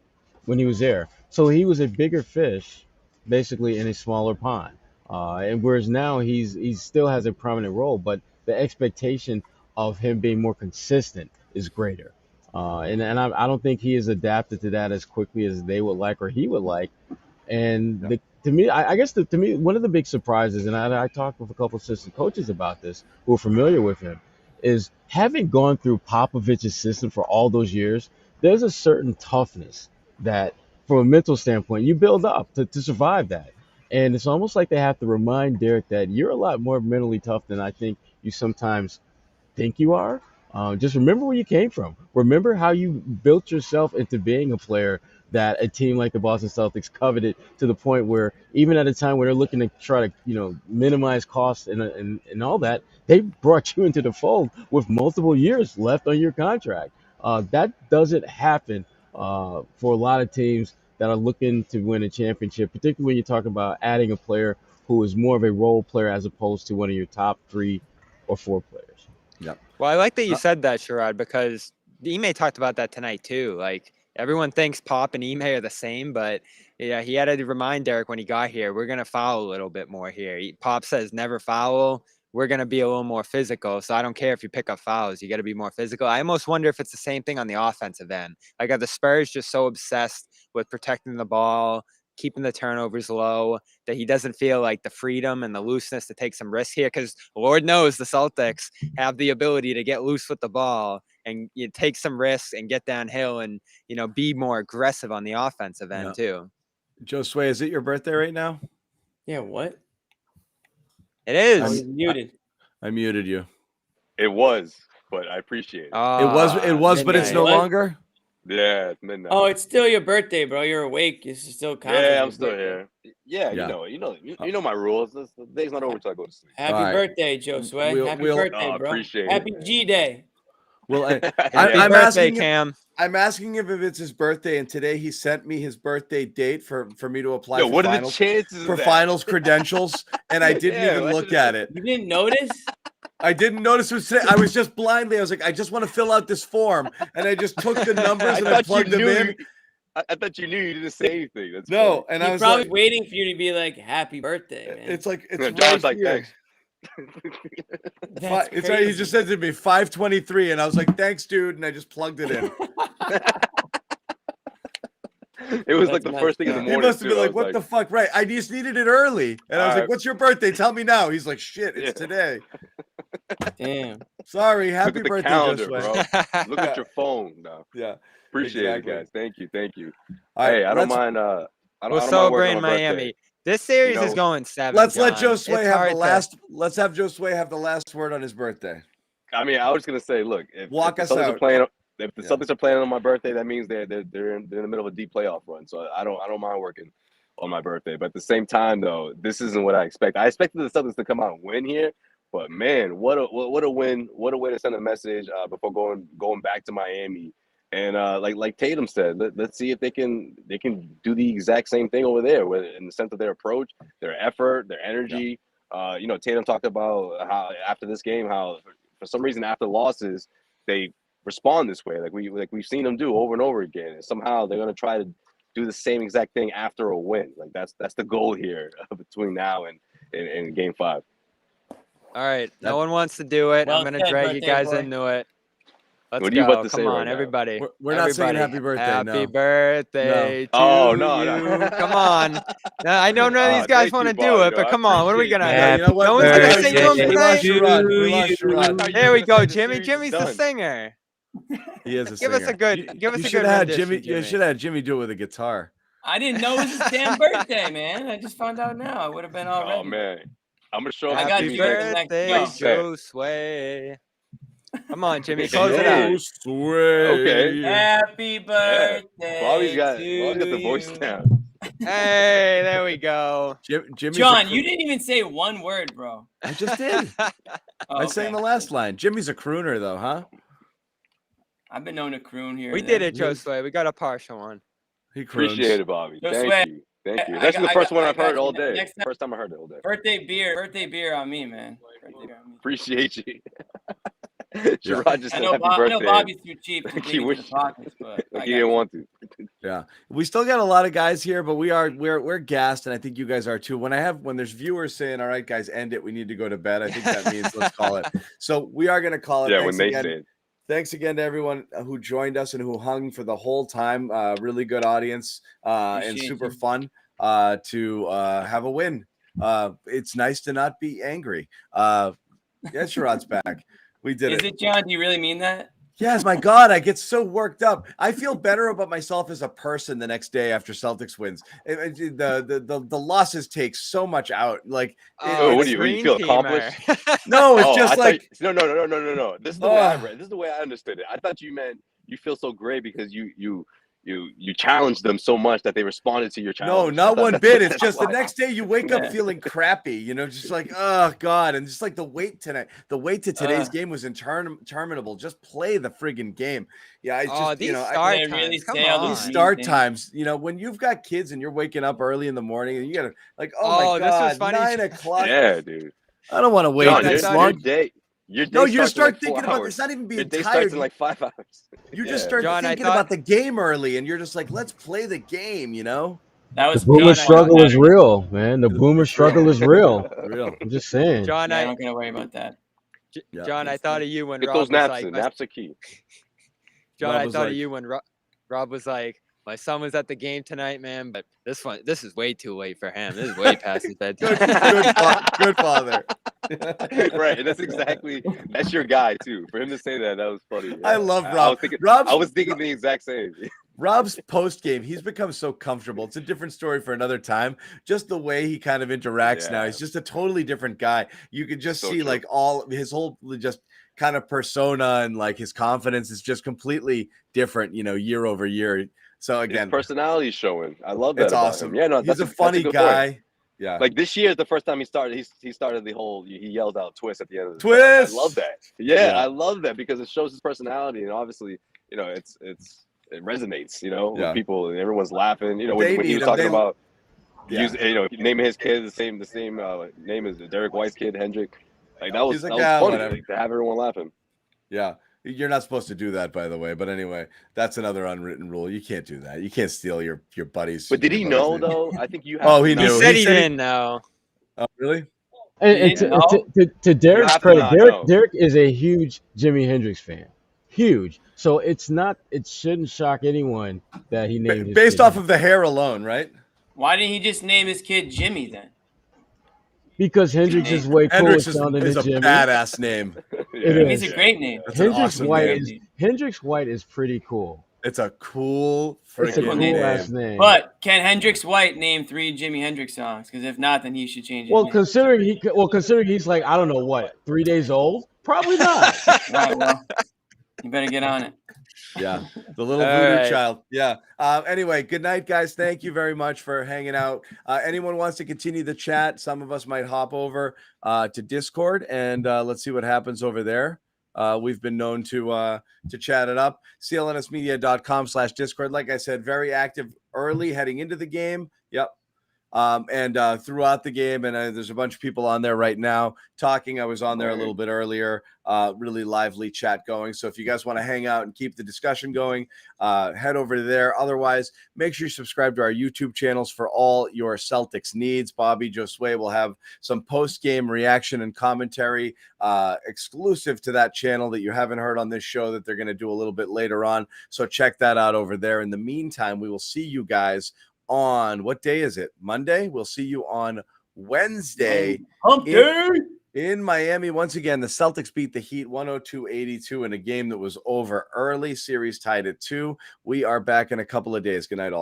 when he was there. So he was a bigger fish, basically, in a smaller pond. And whereas now he still has a prominent role, but the expectation of him being more consistent is greater. And I don't think he is adapted to that as quickly as they would like or he would like. And to me, I guess to me, one of the big surprises, and I talked with a couple assistant coaches about this who are familiar with him, is having gone through Popovich's system for all those years, there's a certain toughness that, from a mental standpoint, you build up to survive that. And it's almost like they have to remind Derrick that you're a lot more mentally tough than I think you sometimes think you are. Just remember where you came from. Remember how you built yourself into being a player that a team like the Boston Celtics coveted to the point where even at a time when they're looking to try to, minimize costs and all that, they brought you into the fold with multiple years left on your contract. That doesn't happen for a lot of teams that are looking to win a championship, particularly when you talk about adding a player who is more of a role player as opposed to one of your top 3 or 4 players. Yep. Well, I like that you said that, Sherrod, because Ime talked about that tonight too. Like, everyone thinks Pop and Ime are the same, but yeah, he had to remind Derrick when he got here, we're gonna foul a little bit more here. Pop says never foul. We're gonna be a little more physical. So I don't care if you pick up fouls, you got to be more physical. I almost wonder if it's the same thing on the offensive end. Like, are the Spurs just so obsessed with protecting the ball, keeping the turnovers low, that he doesn't feel like the freedom and the looseness to take some risk here? Because Lord knows the Celtics have the ability to get loose with the ball and you take some risks and get downhill and, be more aggressive on the offensive end too. Josue, is it your birthday right now? Yeah, what? It is. Oh, you're muted. I muted you. It was, but I appreciate it. It was, but it's no What? longer. Yeah, it's midnight. Oh, it's still your birthday, bro. You're awake. It's still counts. Yeah, as I'm your still birthday. here. Yeah, Yeah. you know my rules. The day's not over until I go to sleep. Happy All right. birthday, Josue. Happy birthday, Oh, bro. appreciate Happy it. G Day. Well, Happy I'm birthday, asking Cam. I'm asking him if it's his birthday, and today he sent me his birthday date for me to apply Yo, for what are the finals chances for of that? finals credentials, and I didn't Yeah, even I look should've- at it. You didn't notice? I didn't notice it was today. I was just blindly. I was like, I just want to fill out this form, and I just took the numbers and I plugged them in. I thought you knew you didn't say anything. That's No, funny. and He's I was probably like, waiting for you to be like, "Happy birthday, man." it's like it's John's right like, here. thanks. That's It's right. He just said to me 5:23, and I was like, thanks, dude, and I just plugged it in. It was That's like the messed first thing in the up. He morning. must have been too. I like, was what the fuck? Right. I just needed it early. And I was like, Alright. what's your birthday? Tell me now. He's like, shit, it's today. Damn. Sorry. Look Happy at the birthday, calendar, Josue. bro. Look Yeah. at your phone now. Yeah. Appreciate Exactly. it, guys. Thank you. All right, Hey, I don't let's- mind. I don't We'll mind celebrate working in on my Miami. birthday. This series You know, is going 7. Let's let John. Josue It's have hard the to- last. Let's have Josue have the last word on his birthday. I mean, I was gonna say, look, if Walk the us Celtics out. are playing, if the Yeah. Celtics are playing on my birthday, that means they're in the middle of a deep playoff run. So I don't mind working on my birthday. But at the same time, though, this isn't what I expect. I expected the Celtics to come out and win here, but man, what a win! What a way to send a message before going back to Miami. And like Tatum said, let's see if they can do the exact same thing over there, whether in the sense of their approach, their effort, their energy. Yeah. Tatum talked about how after this game, how for some reason after losses they respond this way, like we've seen them do over and over again. And somehow they're gonna try to do the same exact thing after a win. Like that's the goal here between now and Game 5. All right. No one wants to do it. Well I'm going to said, drag you birthday guys boy. into it. Let's What are you go. about to say Come right on, now? everybody. We're not saying Everybody, happy birthday. Happy No. birthday to Oh, no, you. no. Come on. No, I know none of these guys Thank want to you, do Bobby. it, No, but I come on. What are we appreciate going that. to You know what? No one's We gonna lost sing to him Sherrod. tonight? We lost Sherrod. There we go, The Jimmy. series is Jimmy's the done. singer. He is a Give us singer. a good give us You a should good have had rendition, Jimmy. You Jimmy. should have had Jimmy do it with a guitar. I didn't know it was his damn birthday, man. I just found out now. I would have been all ready. Oh man, I'm gonna show up. I to got Jimmy's you next- birthday, Birthday, next set. Josue. Come on, Jimmy. Close it out. Okay. Happy birthday Bobby's got to the voice you. down. Hey, there we go. Jimmy's John, you didn't even say one word, bro. I just did. Oh, I sang the last line. Jimmy's a crooner, though, huh? I've been known to croon here. We and did there. it, Josue. We got a partial one. He croons. Appreciate it, Bobby. Yo, Thank Sway, you. Thank you. I That's the got- first I one got- I've I got heard you. all day. Next time- First time I heard it all day. Birthday beer on me, man. Birthday beer on me. Appreciate you. Sherrod just I said know, happy I know birthday. Bobby's too cheap to Like dig he into wish- the pockets, but Like I he got didn't you. want to. Yeah, we still got a lot of guys here, but we're gassed, and I think you guys are too. When there's viewers saying, "All right, guys, end it. We need to go to bed," I think that means let's call it. So we are going to call it. Yeah, Thanks when they again. say it. Thanks again to everyone who joined us and who hung for the whole time. Really good audience and Appreciate super you. fun. to have a win. It's nice to not be angry. Sherrod's back. We did Is it. it, John? Do you really mean that? Yes, my God, I get so worked up. I feel better about myself as a person the next day after Celtics wins. The losses take so much out. Like, what do you feel accomplished? No, it's just like no. This is the way I read. This is the way I understood it. I thought you meant you feel so great because you challenged them so much that they responded to your challenge. No, not one bit. It's just the next day you wake up feeling crappy, you know, just like, oh God. And just like the wait tonight, the wait to today's game was interminable. Just play the friggin' game. Yeah, I just, these you know, start I times, really come say all on. these these start times, you know, when you've got kids and you're waking up early in the morning and you gotta like, oh my this was God, funny. 9 o'clock. Yeah, dude. I don't want to wait John, this John, long. Your day No, you starts just start in like thinking 4 about hours. this, not even being Your day tired. starts in like 5 hours. You just start John, thinking about the game early and you're just like, let's play the game, you know? That was The boomer peak struggle fun is Saturday. real, man. The boomer struggle is real. Real. I'm just saying. John, Yeah, I'm not gonna worry about that. John, I thought of you when Get Rob those was naps like, in. Naps are key. John, Rob I was thought like- of you when Rob was like, my son was at the game tonight, man, but this is way too late for him. This is way past his bedtime. Good father. Right, and that's your guy too. For him to say that was funny. I love Rob. I was thinking the exact same. Rob's post game, he's become so comfortable. It's a different story for another time. Just the way he kind of interacts now, he's just a totally different guy. You could just see true. like all his whole just kind of persona and like his confidence is just completely different, you know, year over year. So again, his personality is showing. I love that. It's about awesome. Him. Yeah, no, he's a that's funny good guy. Point. Yeah. Like this year is the first time he started. He started the whole. He yelled out "twist" at the end of the twist. I love that. Yeah, I love that because it shows his personality, and obviously, you know, it resonates. You know, with people and everyone's laughing. You know, when he was talking about, naming his kid the same name as Derrick White's kid, Hendrick. Like that was funny like, to have everyone laughing. Yeah. You're not supposed to do that, by the way. But anyway, that's another unwritten rule. You can't do that. You can't steal your buddies. But did he know though? I think you. He knew. He said he didn't know. Oh, really? And to Derrick's credit, Derrick is a huge Jimi Hendrix fan. Huge. So it shouldn't shock anyone that he named his based kid off of the hair alone, right? Why didn't he just name his kid Jimmy then? Because Hendrix is way cooler sounding than Jimmy. Badass name. It's a great name. Hendrix White is pretty cool. It's a cool freaking name. But can Hendrix White name 3 Jimi Hendrix songs? Because if not, then he should change it. Well, considering he's like, I don't know what, 3 days old? Probably not. Right, well, you better get on it. Yeah, the little voodoo child. Yeah. Anyway, good night, guys. Thank you very much for hanging out. Anyone wants to continue the chat? Some of us might hop over to Discord and let's see what happens over there. We've been known to chat it up. CLNSmedia.com/Discord. Like I said, very active early heading into the game. Yep. And throughout the game, and there's a bunch of people on there right now talking. I was on there a little bit earlier. Really lively chat going. So if you guys want to hang out and keep the discussion going, head over to there. Otherwise, make sure you subscribe to our YouTube channels for all your Celtics needs. Bobby Josue will have some post-game reaction and commentary exclusive to that channel that you haven't heard on this show that they're going to do a little bit later on. So check that out over there. In the meantime, we will see you guys on what day is it? Monday. We'll see you on Wednesday in Miami. Once again, the Celtics beat the Heat 102-82 in a game that was over early. Series tied at 2. We are back in a couple of days. Good night, all.